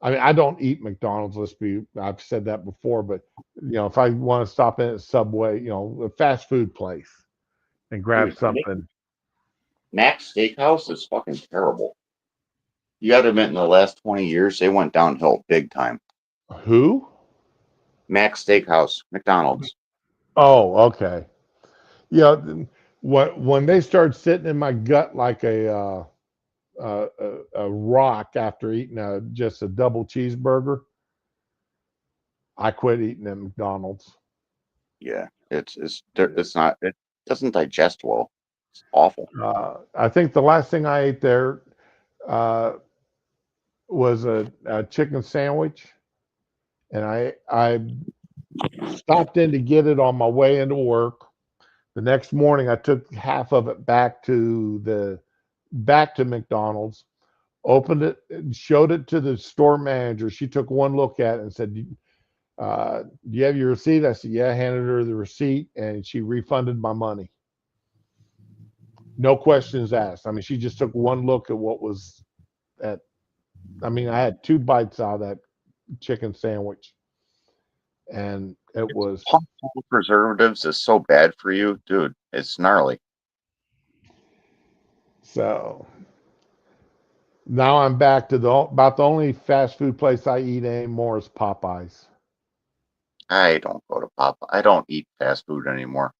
I mean, I don't eat McDonald's. I've said that before, but if I want to stop in at Subway, a fast food place and grab something. Max Steakhouse is fucking terrible. You got to admit, in the last 20 years, they went downhill big time. Who? Max Steakhouse, McDonald's. Oh, okay. Yeah, when they start sitting in my gut like a rock after eating just a double cheeseburger, I quit eating at McDonald's. Yeah, it doesn't digest well. It's awful. I think the last thing I ate there was a chicken sandwich, and I stopped in to get it on my way into work. The next morning, I took half of it back to McDonald's, opened it, and showed it to the store manager. She took one look at it and said, "Do you have your receipt?" I said, "Yeah." I handed her the receipt, and she refunded my money. No questions asked. I mean, she just took one look at what was at. I mean, I had 2 bites out of that chicken sandwich. and it was Pumped full of preservatives is so bad for you, dude. It's gnarly. so. Now I'm back to about the only fast food place I eat anymore is Popeyes. I don't go to Papa. I don't eat fast food anymore.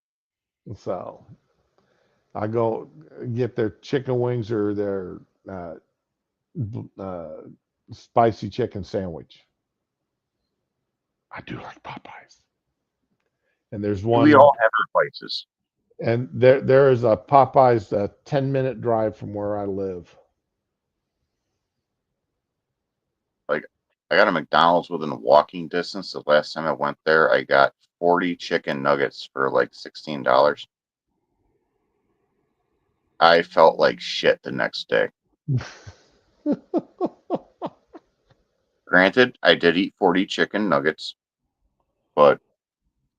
So I go get their chicken wings or their uh, uh, spicy chicken sandwich. I do like Popeyes. And there's We one, all have our places. and there is a Popeyes a 10-minute drive from where I live. Like, I got a McDonald's within walking distance. The last time I went there, I got 40 chicken nuggets for like $16. I felt like shit the next day. Granted, I did eat 40 chicken nuggets, but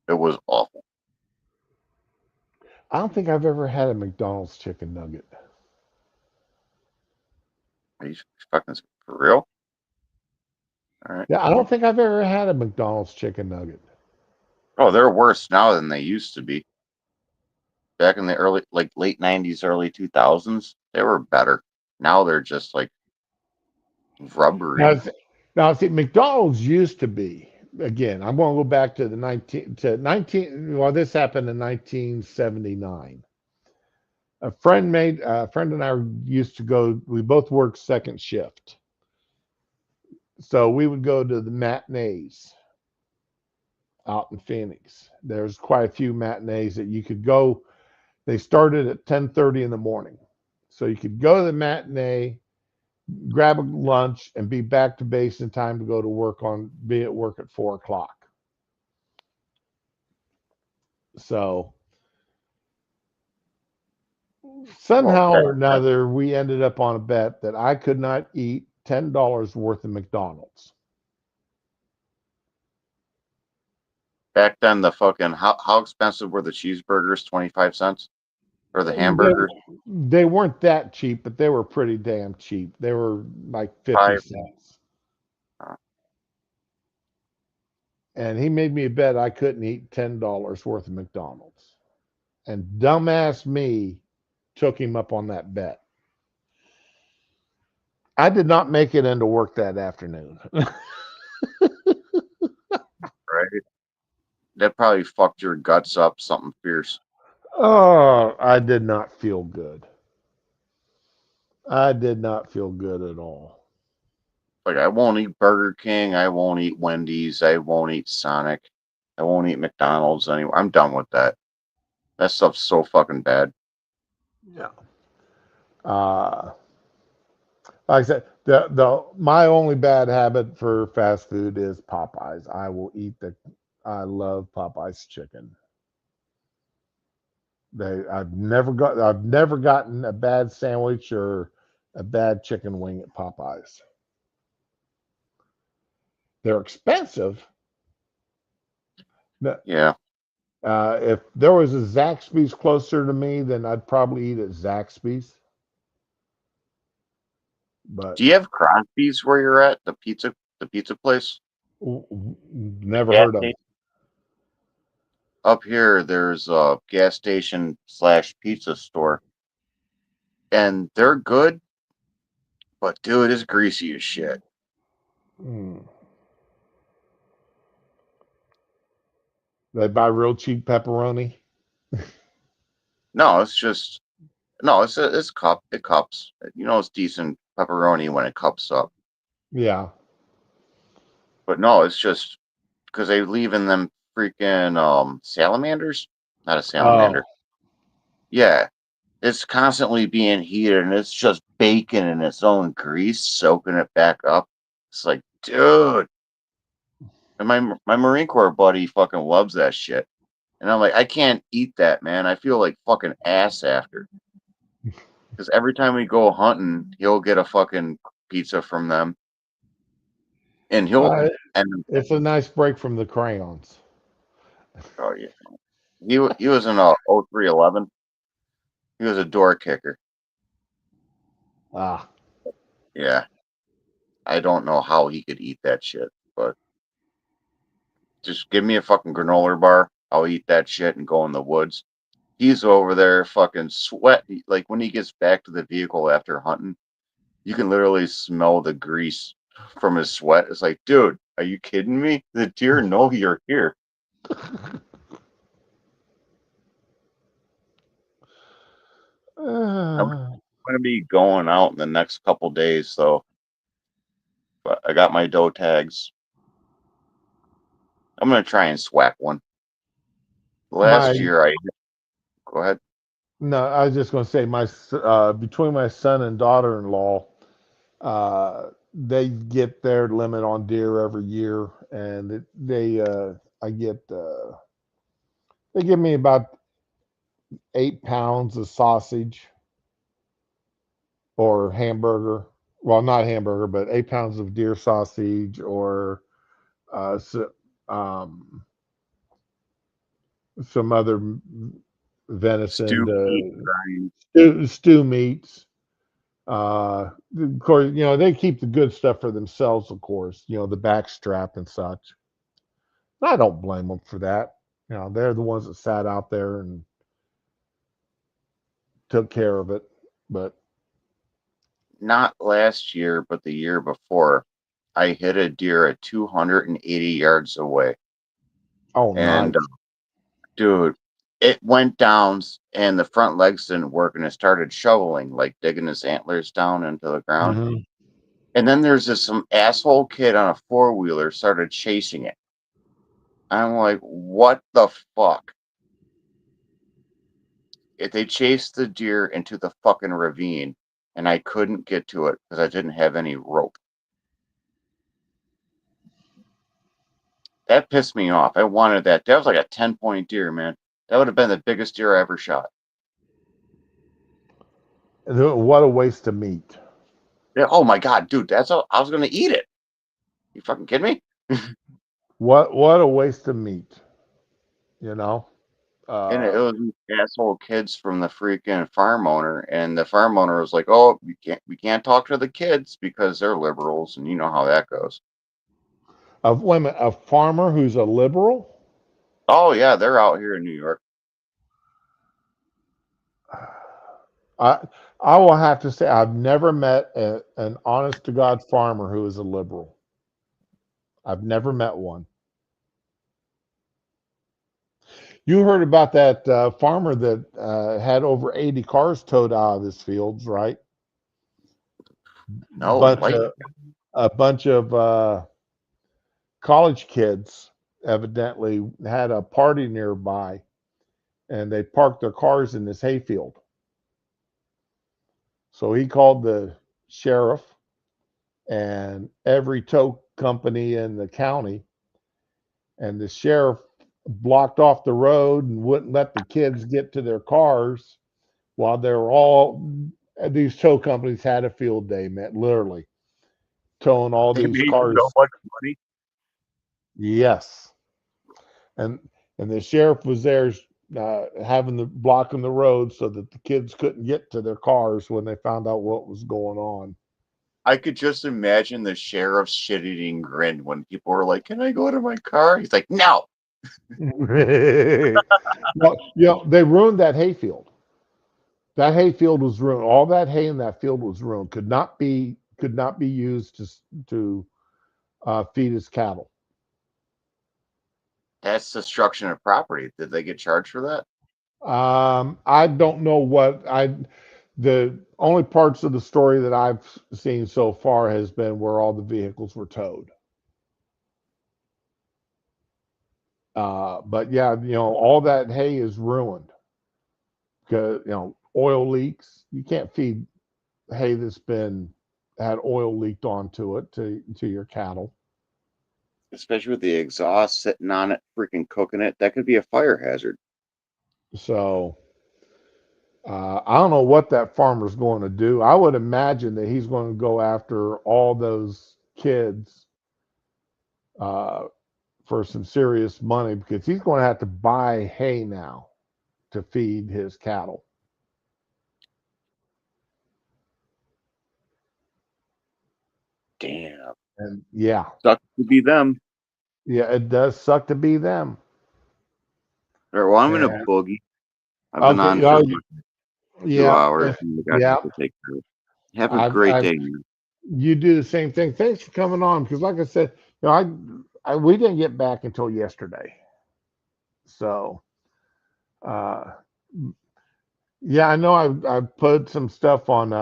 it was awful. I don't think I've ever had a McDonald's chicken nugget. Are you fucking for real? All right. Yeah, I don't think I've ever had a McDonald's chicken nugget. Oh, they're worse now than they used to be. Back in the early, like late 90s, early 2000s, they were better. Now they're just like rubbery. Now, see, McDonald's used to be, again, I'm going to go back to the 19, well, this happened in 1979. A friend and I used to go, we both worked second shift. So we would go to the matinees out in Phoenix. There's quite a few matinees that you could go. They started at 10:30 in the morning. So you could go to the matinee, grab a lunch, and be back to base in time to go to work be at work at 4 o'clock. So somehow or another, we ended up on a bet that I could not eat $10 worth of McDonald's. Back then, the fucking how expensive were the cheeseburgers? 25 cents or the They, hamburgers? they weren't that cheap, but they were pretty damn cheap. They were like 50 Five. cents. Uh, And he made me a bet I couldn't eat $10 worth of McDonald's. And dumbass me took him up on that bet. I did not make it into work that afternoon. right? That probably fucked your guts up something fierce. Oh, I did not feel good. I did not feel good at all. Like, I won't eat Burger King. I won't eat Wendy's. I won't eat Sonic. I won't eat McDonald's anymore. I'm done with that. That stuff's so fucking bad. Yeah. Like I said, my only bad habit for fast food is Popeyes. I love Popeyes chicken. I've never gotten a bad sandwich or a bad chicken wing at Popeyes. They're expensive. Yeah. If there was a Zaxby's closer to me, then I'd probably eat at Zaxby's. But Do you have Crosby's where you're at? The pizza place? never Gas heard of it. station? Up here, there's a gas station / pizza store. And they're good, but dude, it's greasy as shit. They buy real cheap pepperoni. No, it's cup. It cups. You know, it's decent pepperoni when it cups up. Yeah. But no, it's just because they leave in them freaking salamanders. Not a salamander. Oh, Yeah, it's constantly being heated, and it's just bacon in its own grease, soaking it back up. It's like, dude. And my Marine Corps buddy fucking loves that shit. And I'm like, I can't eat that, man. I feel like fucking ass after. Because every time we go hunting, he'll get a fucking pizza from them. And it's a nice break from the crayons. oh yeah. He was in a 0311. He was a door kicker. Ah, Yeah. I don't know how he could eat that shit, but Just give me a fucking granola bar. I'll eat that shit and go in the woods. He's over there fucking sweat. Like when he gets back to the vehicle after hunting, you can literally smell the grease from his sweat. It's like, dude, are you kidding me? The deer know you're here. I'm going to be going out in the next couple days, so but I got my doe tags. I'm going to try and swap one. Last year, go ahead. No, I was just going to say between my son and daughter-in-law, they get their limit on deer every year, and I get they give me about 8 pounds of sausage or hamburger. Well, not hamburger, but 8 pounds of deer sausage or so, um, some other venison, Stew meat, curry. stew meats. Of course, they keep the good stuff for themselves, of course, the backstrap and such. I don't blame them for that. They're the ones that sat out there and took care of it. But Not last year, but the year before, I hit a deer at 280 yards away. oh, And nice. dude, it went down and the front legs didn't work and it started shoveling, like digging his antlers down into the ground. Mhm. And then there's some asshole kid on a four-wheeler started chasing it. I'm like, what the fuck? If they chased the deer into the fucking ravine and I couldn't get to it because I didn't have any rope. That pissed me off. I wanted that. That was like a 10-point deer, man. That would have been the biggest deer I ever shot. What a waste of meat. Yeah, oh my god, dude, I was gonna eat it. You fucking kidding me? What a waste of meat. You know. And it Uh, was asshole kids from the freaking farm owner, and the farm owner was like, "Oh, we can't talk to the kids because they're liberals, and you know how that goes." wait a minute, a farmer who's a liberal. Oh yeah, they're out here in New York. I I will have to say I've never met an honest to God farmer who is a liberal. I've never met one. You heard about that farmer that had over 80 cars towed out of his fields, right? No, Bunch like of a bunch of college kids evidently had a party nearby, and they parked their cars in this hayfield. So he called the sheriff and every tow company in the county, and the sheriff blocked off the road and wouldn't let the kids get to their cars while they were all these tow companies had a field day, man, literally towing all they these made so cars. much money. Yes, and the sheriff was there having the blocking the road so that the kids couldn't get to their cars when they found out what was going on. I could just imagine the sheriff's shit-eating grin when people were like, "Can I go to my car?" He's like, "No." Well, they ruined that hayfield. That hayfield was ruined. All that hay in that field was ruined. Could not be used to feed his cattle. That's destruction of property. Did they get charged for that? I don't know the only parts of the story that I've seen so far has been where all the vehicles were towed. But yeah, all that hay is ruined because oil leaks. You can't feed hay that's been had oil leaked onto it to your cattle. Especially with the exhaust sitting on it, freaking cooking it. That could be a fire hazard. So I don't know what that farmer's going to do. I would imagine that he's going to go after all those kids uh, for some serious money because he's going to have to buy hay now to feed his cattle. Damn. And yeah, Sucks to be them. Yeah, it does suck to be them. All right, well, I'm gonna And boogie. I've been on okay, for oh, about 2 yeah, hours, and I got yeah. to take care of. Have a I've, great I've, day, man. you do the same thing. Thanks for coming on because, like I said, we didn't get back until yesterday. So, uh, yeah, I know I put some stuff on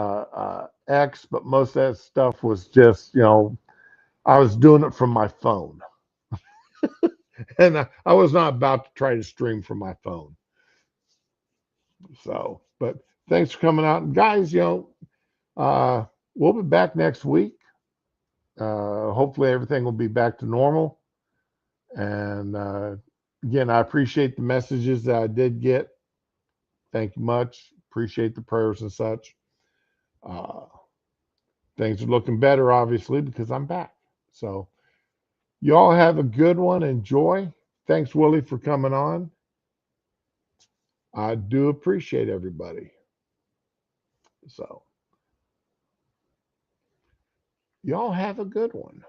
X, but most of that stuff was just, I was doing it from my phone, and I was not about to try to stream from my phone. So, but thanks for coming out, and guys. Uh, we'll be back next week. Hopefully, everything will be back to normal. And again, I appreciate the messages that I did get. Thank you much. Appreciate the prayers and such. Uh, things are looking better, obviously, because I'm back. So, you all have a good one. Enjoy. Thanks, Willie, for coming on. I do appreciate everybody. So, y'all have a good one.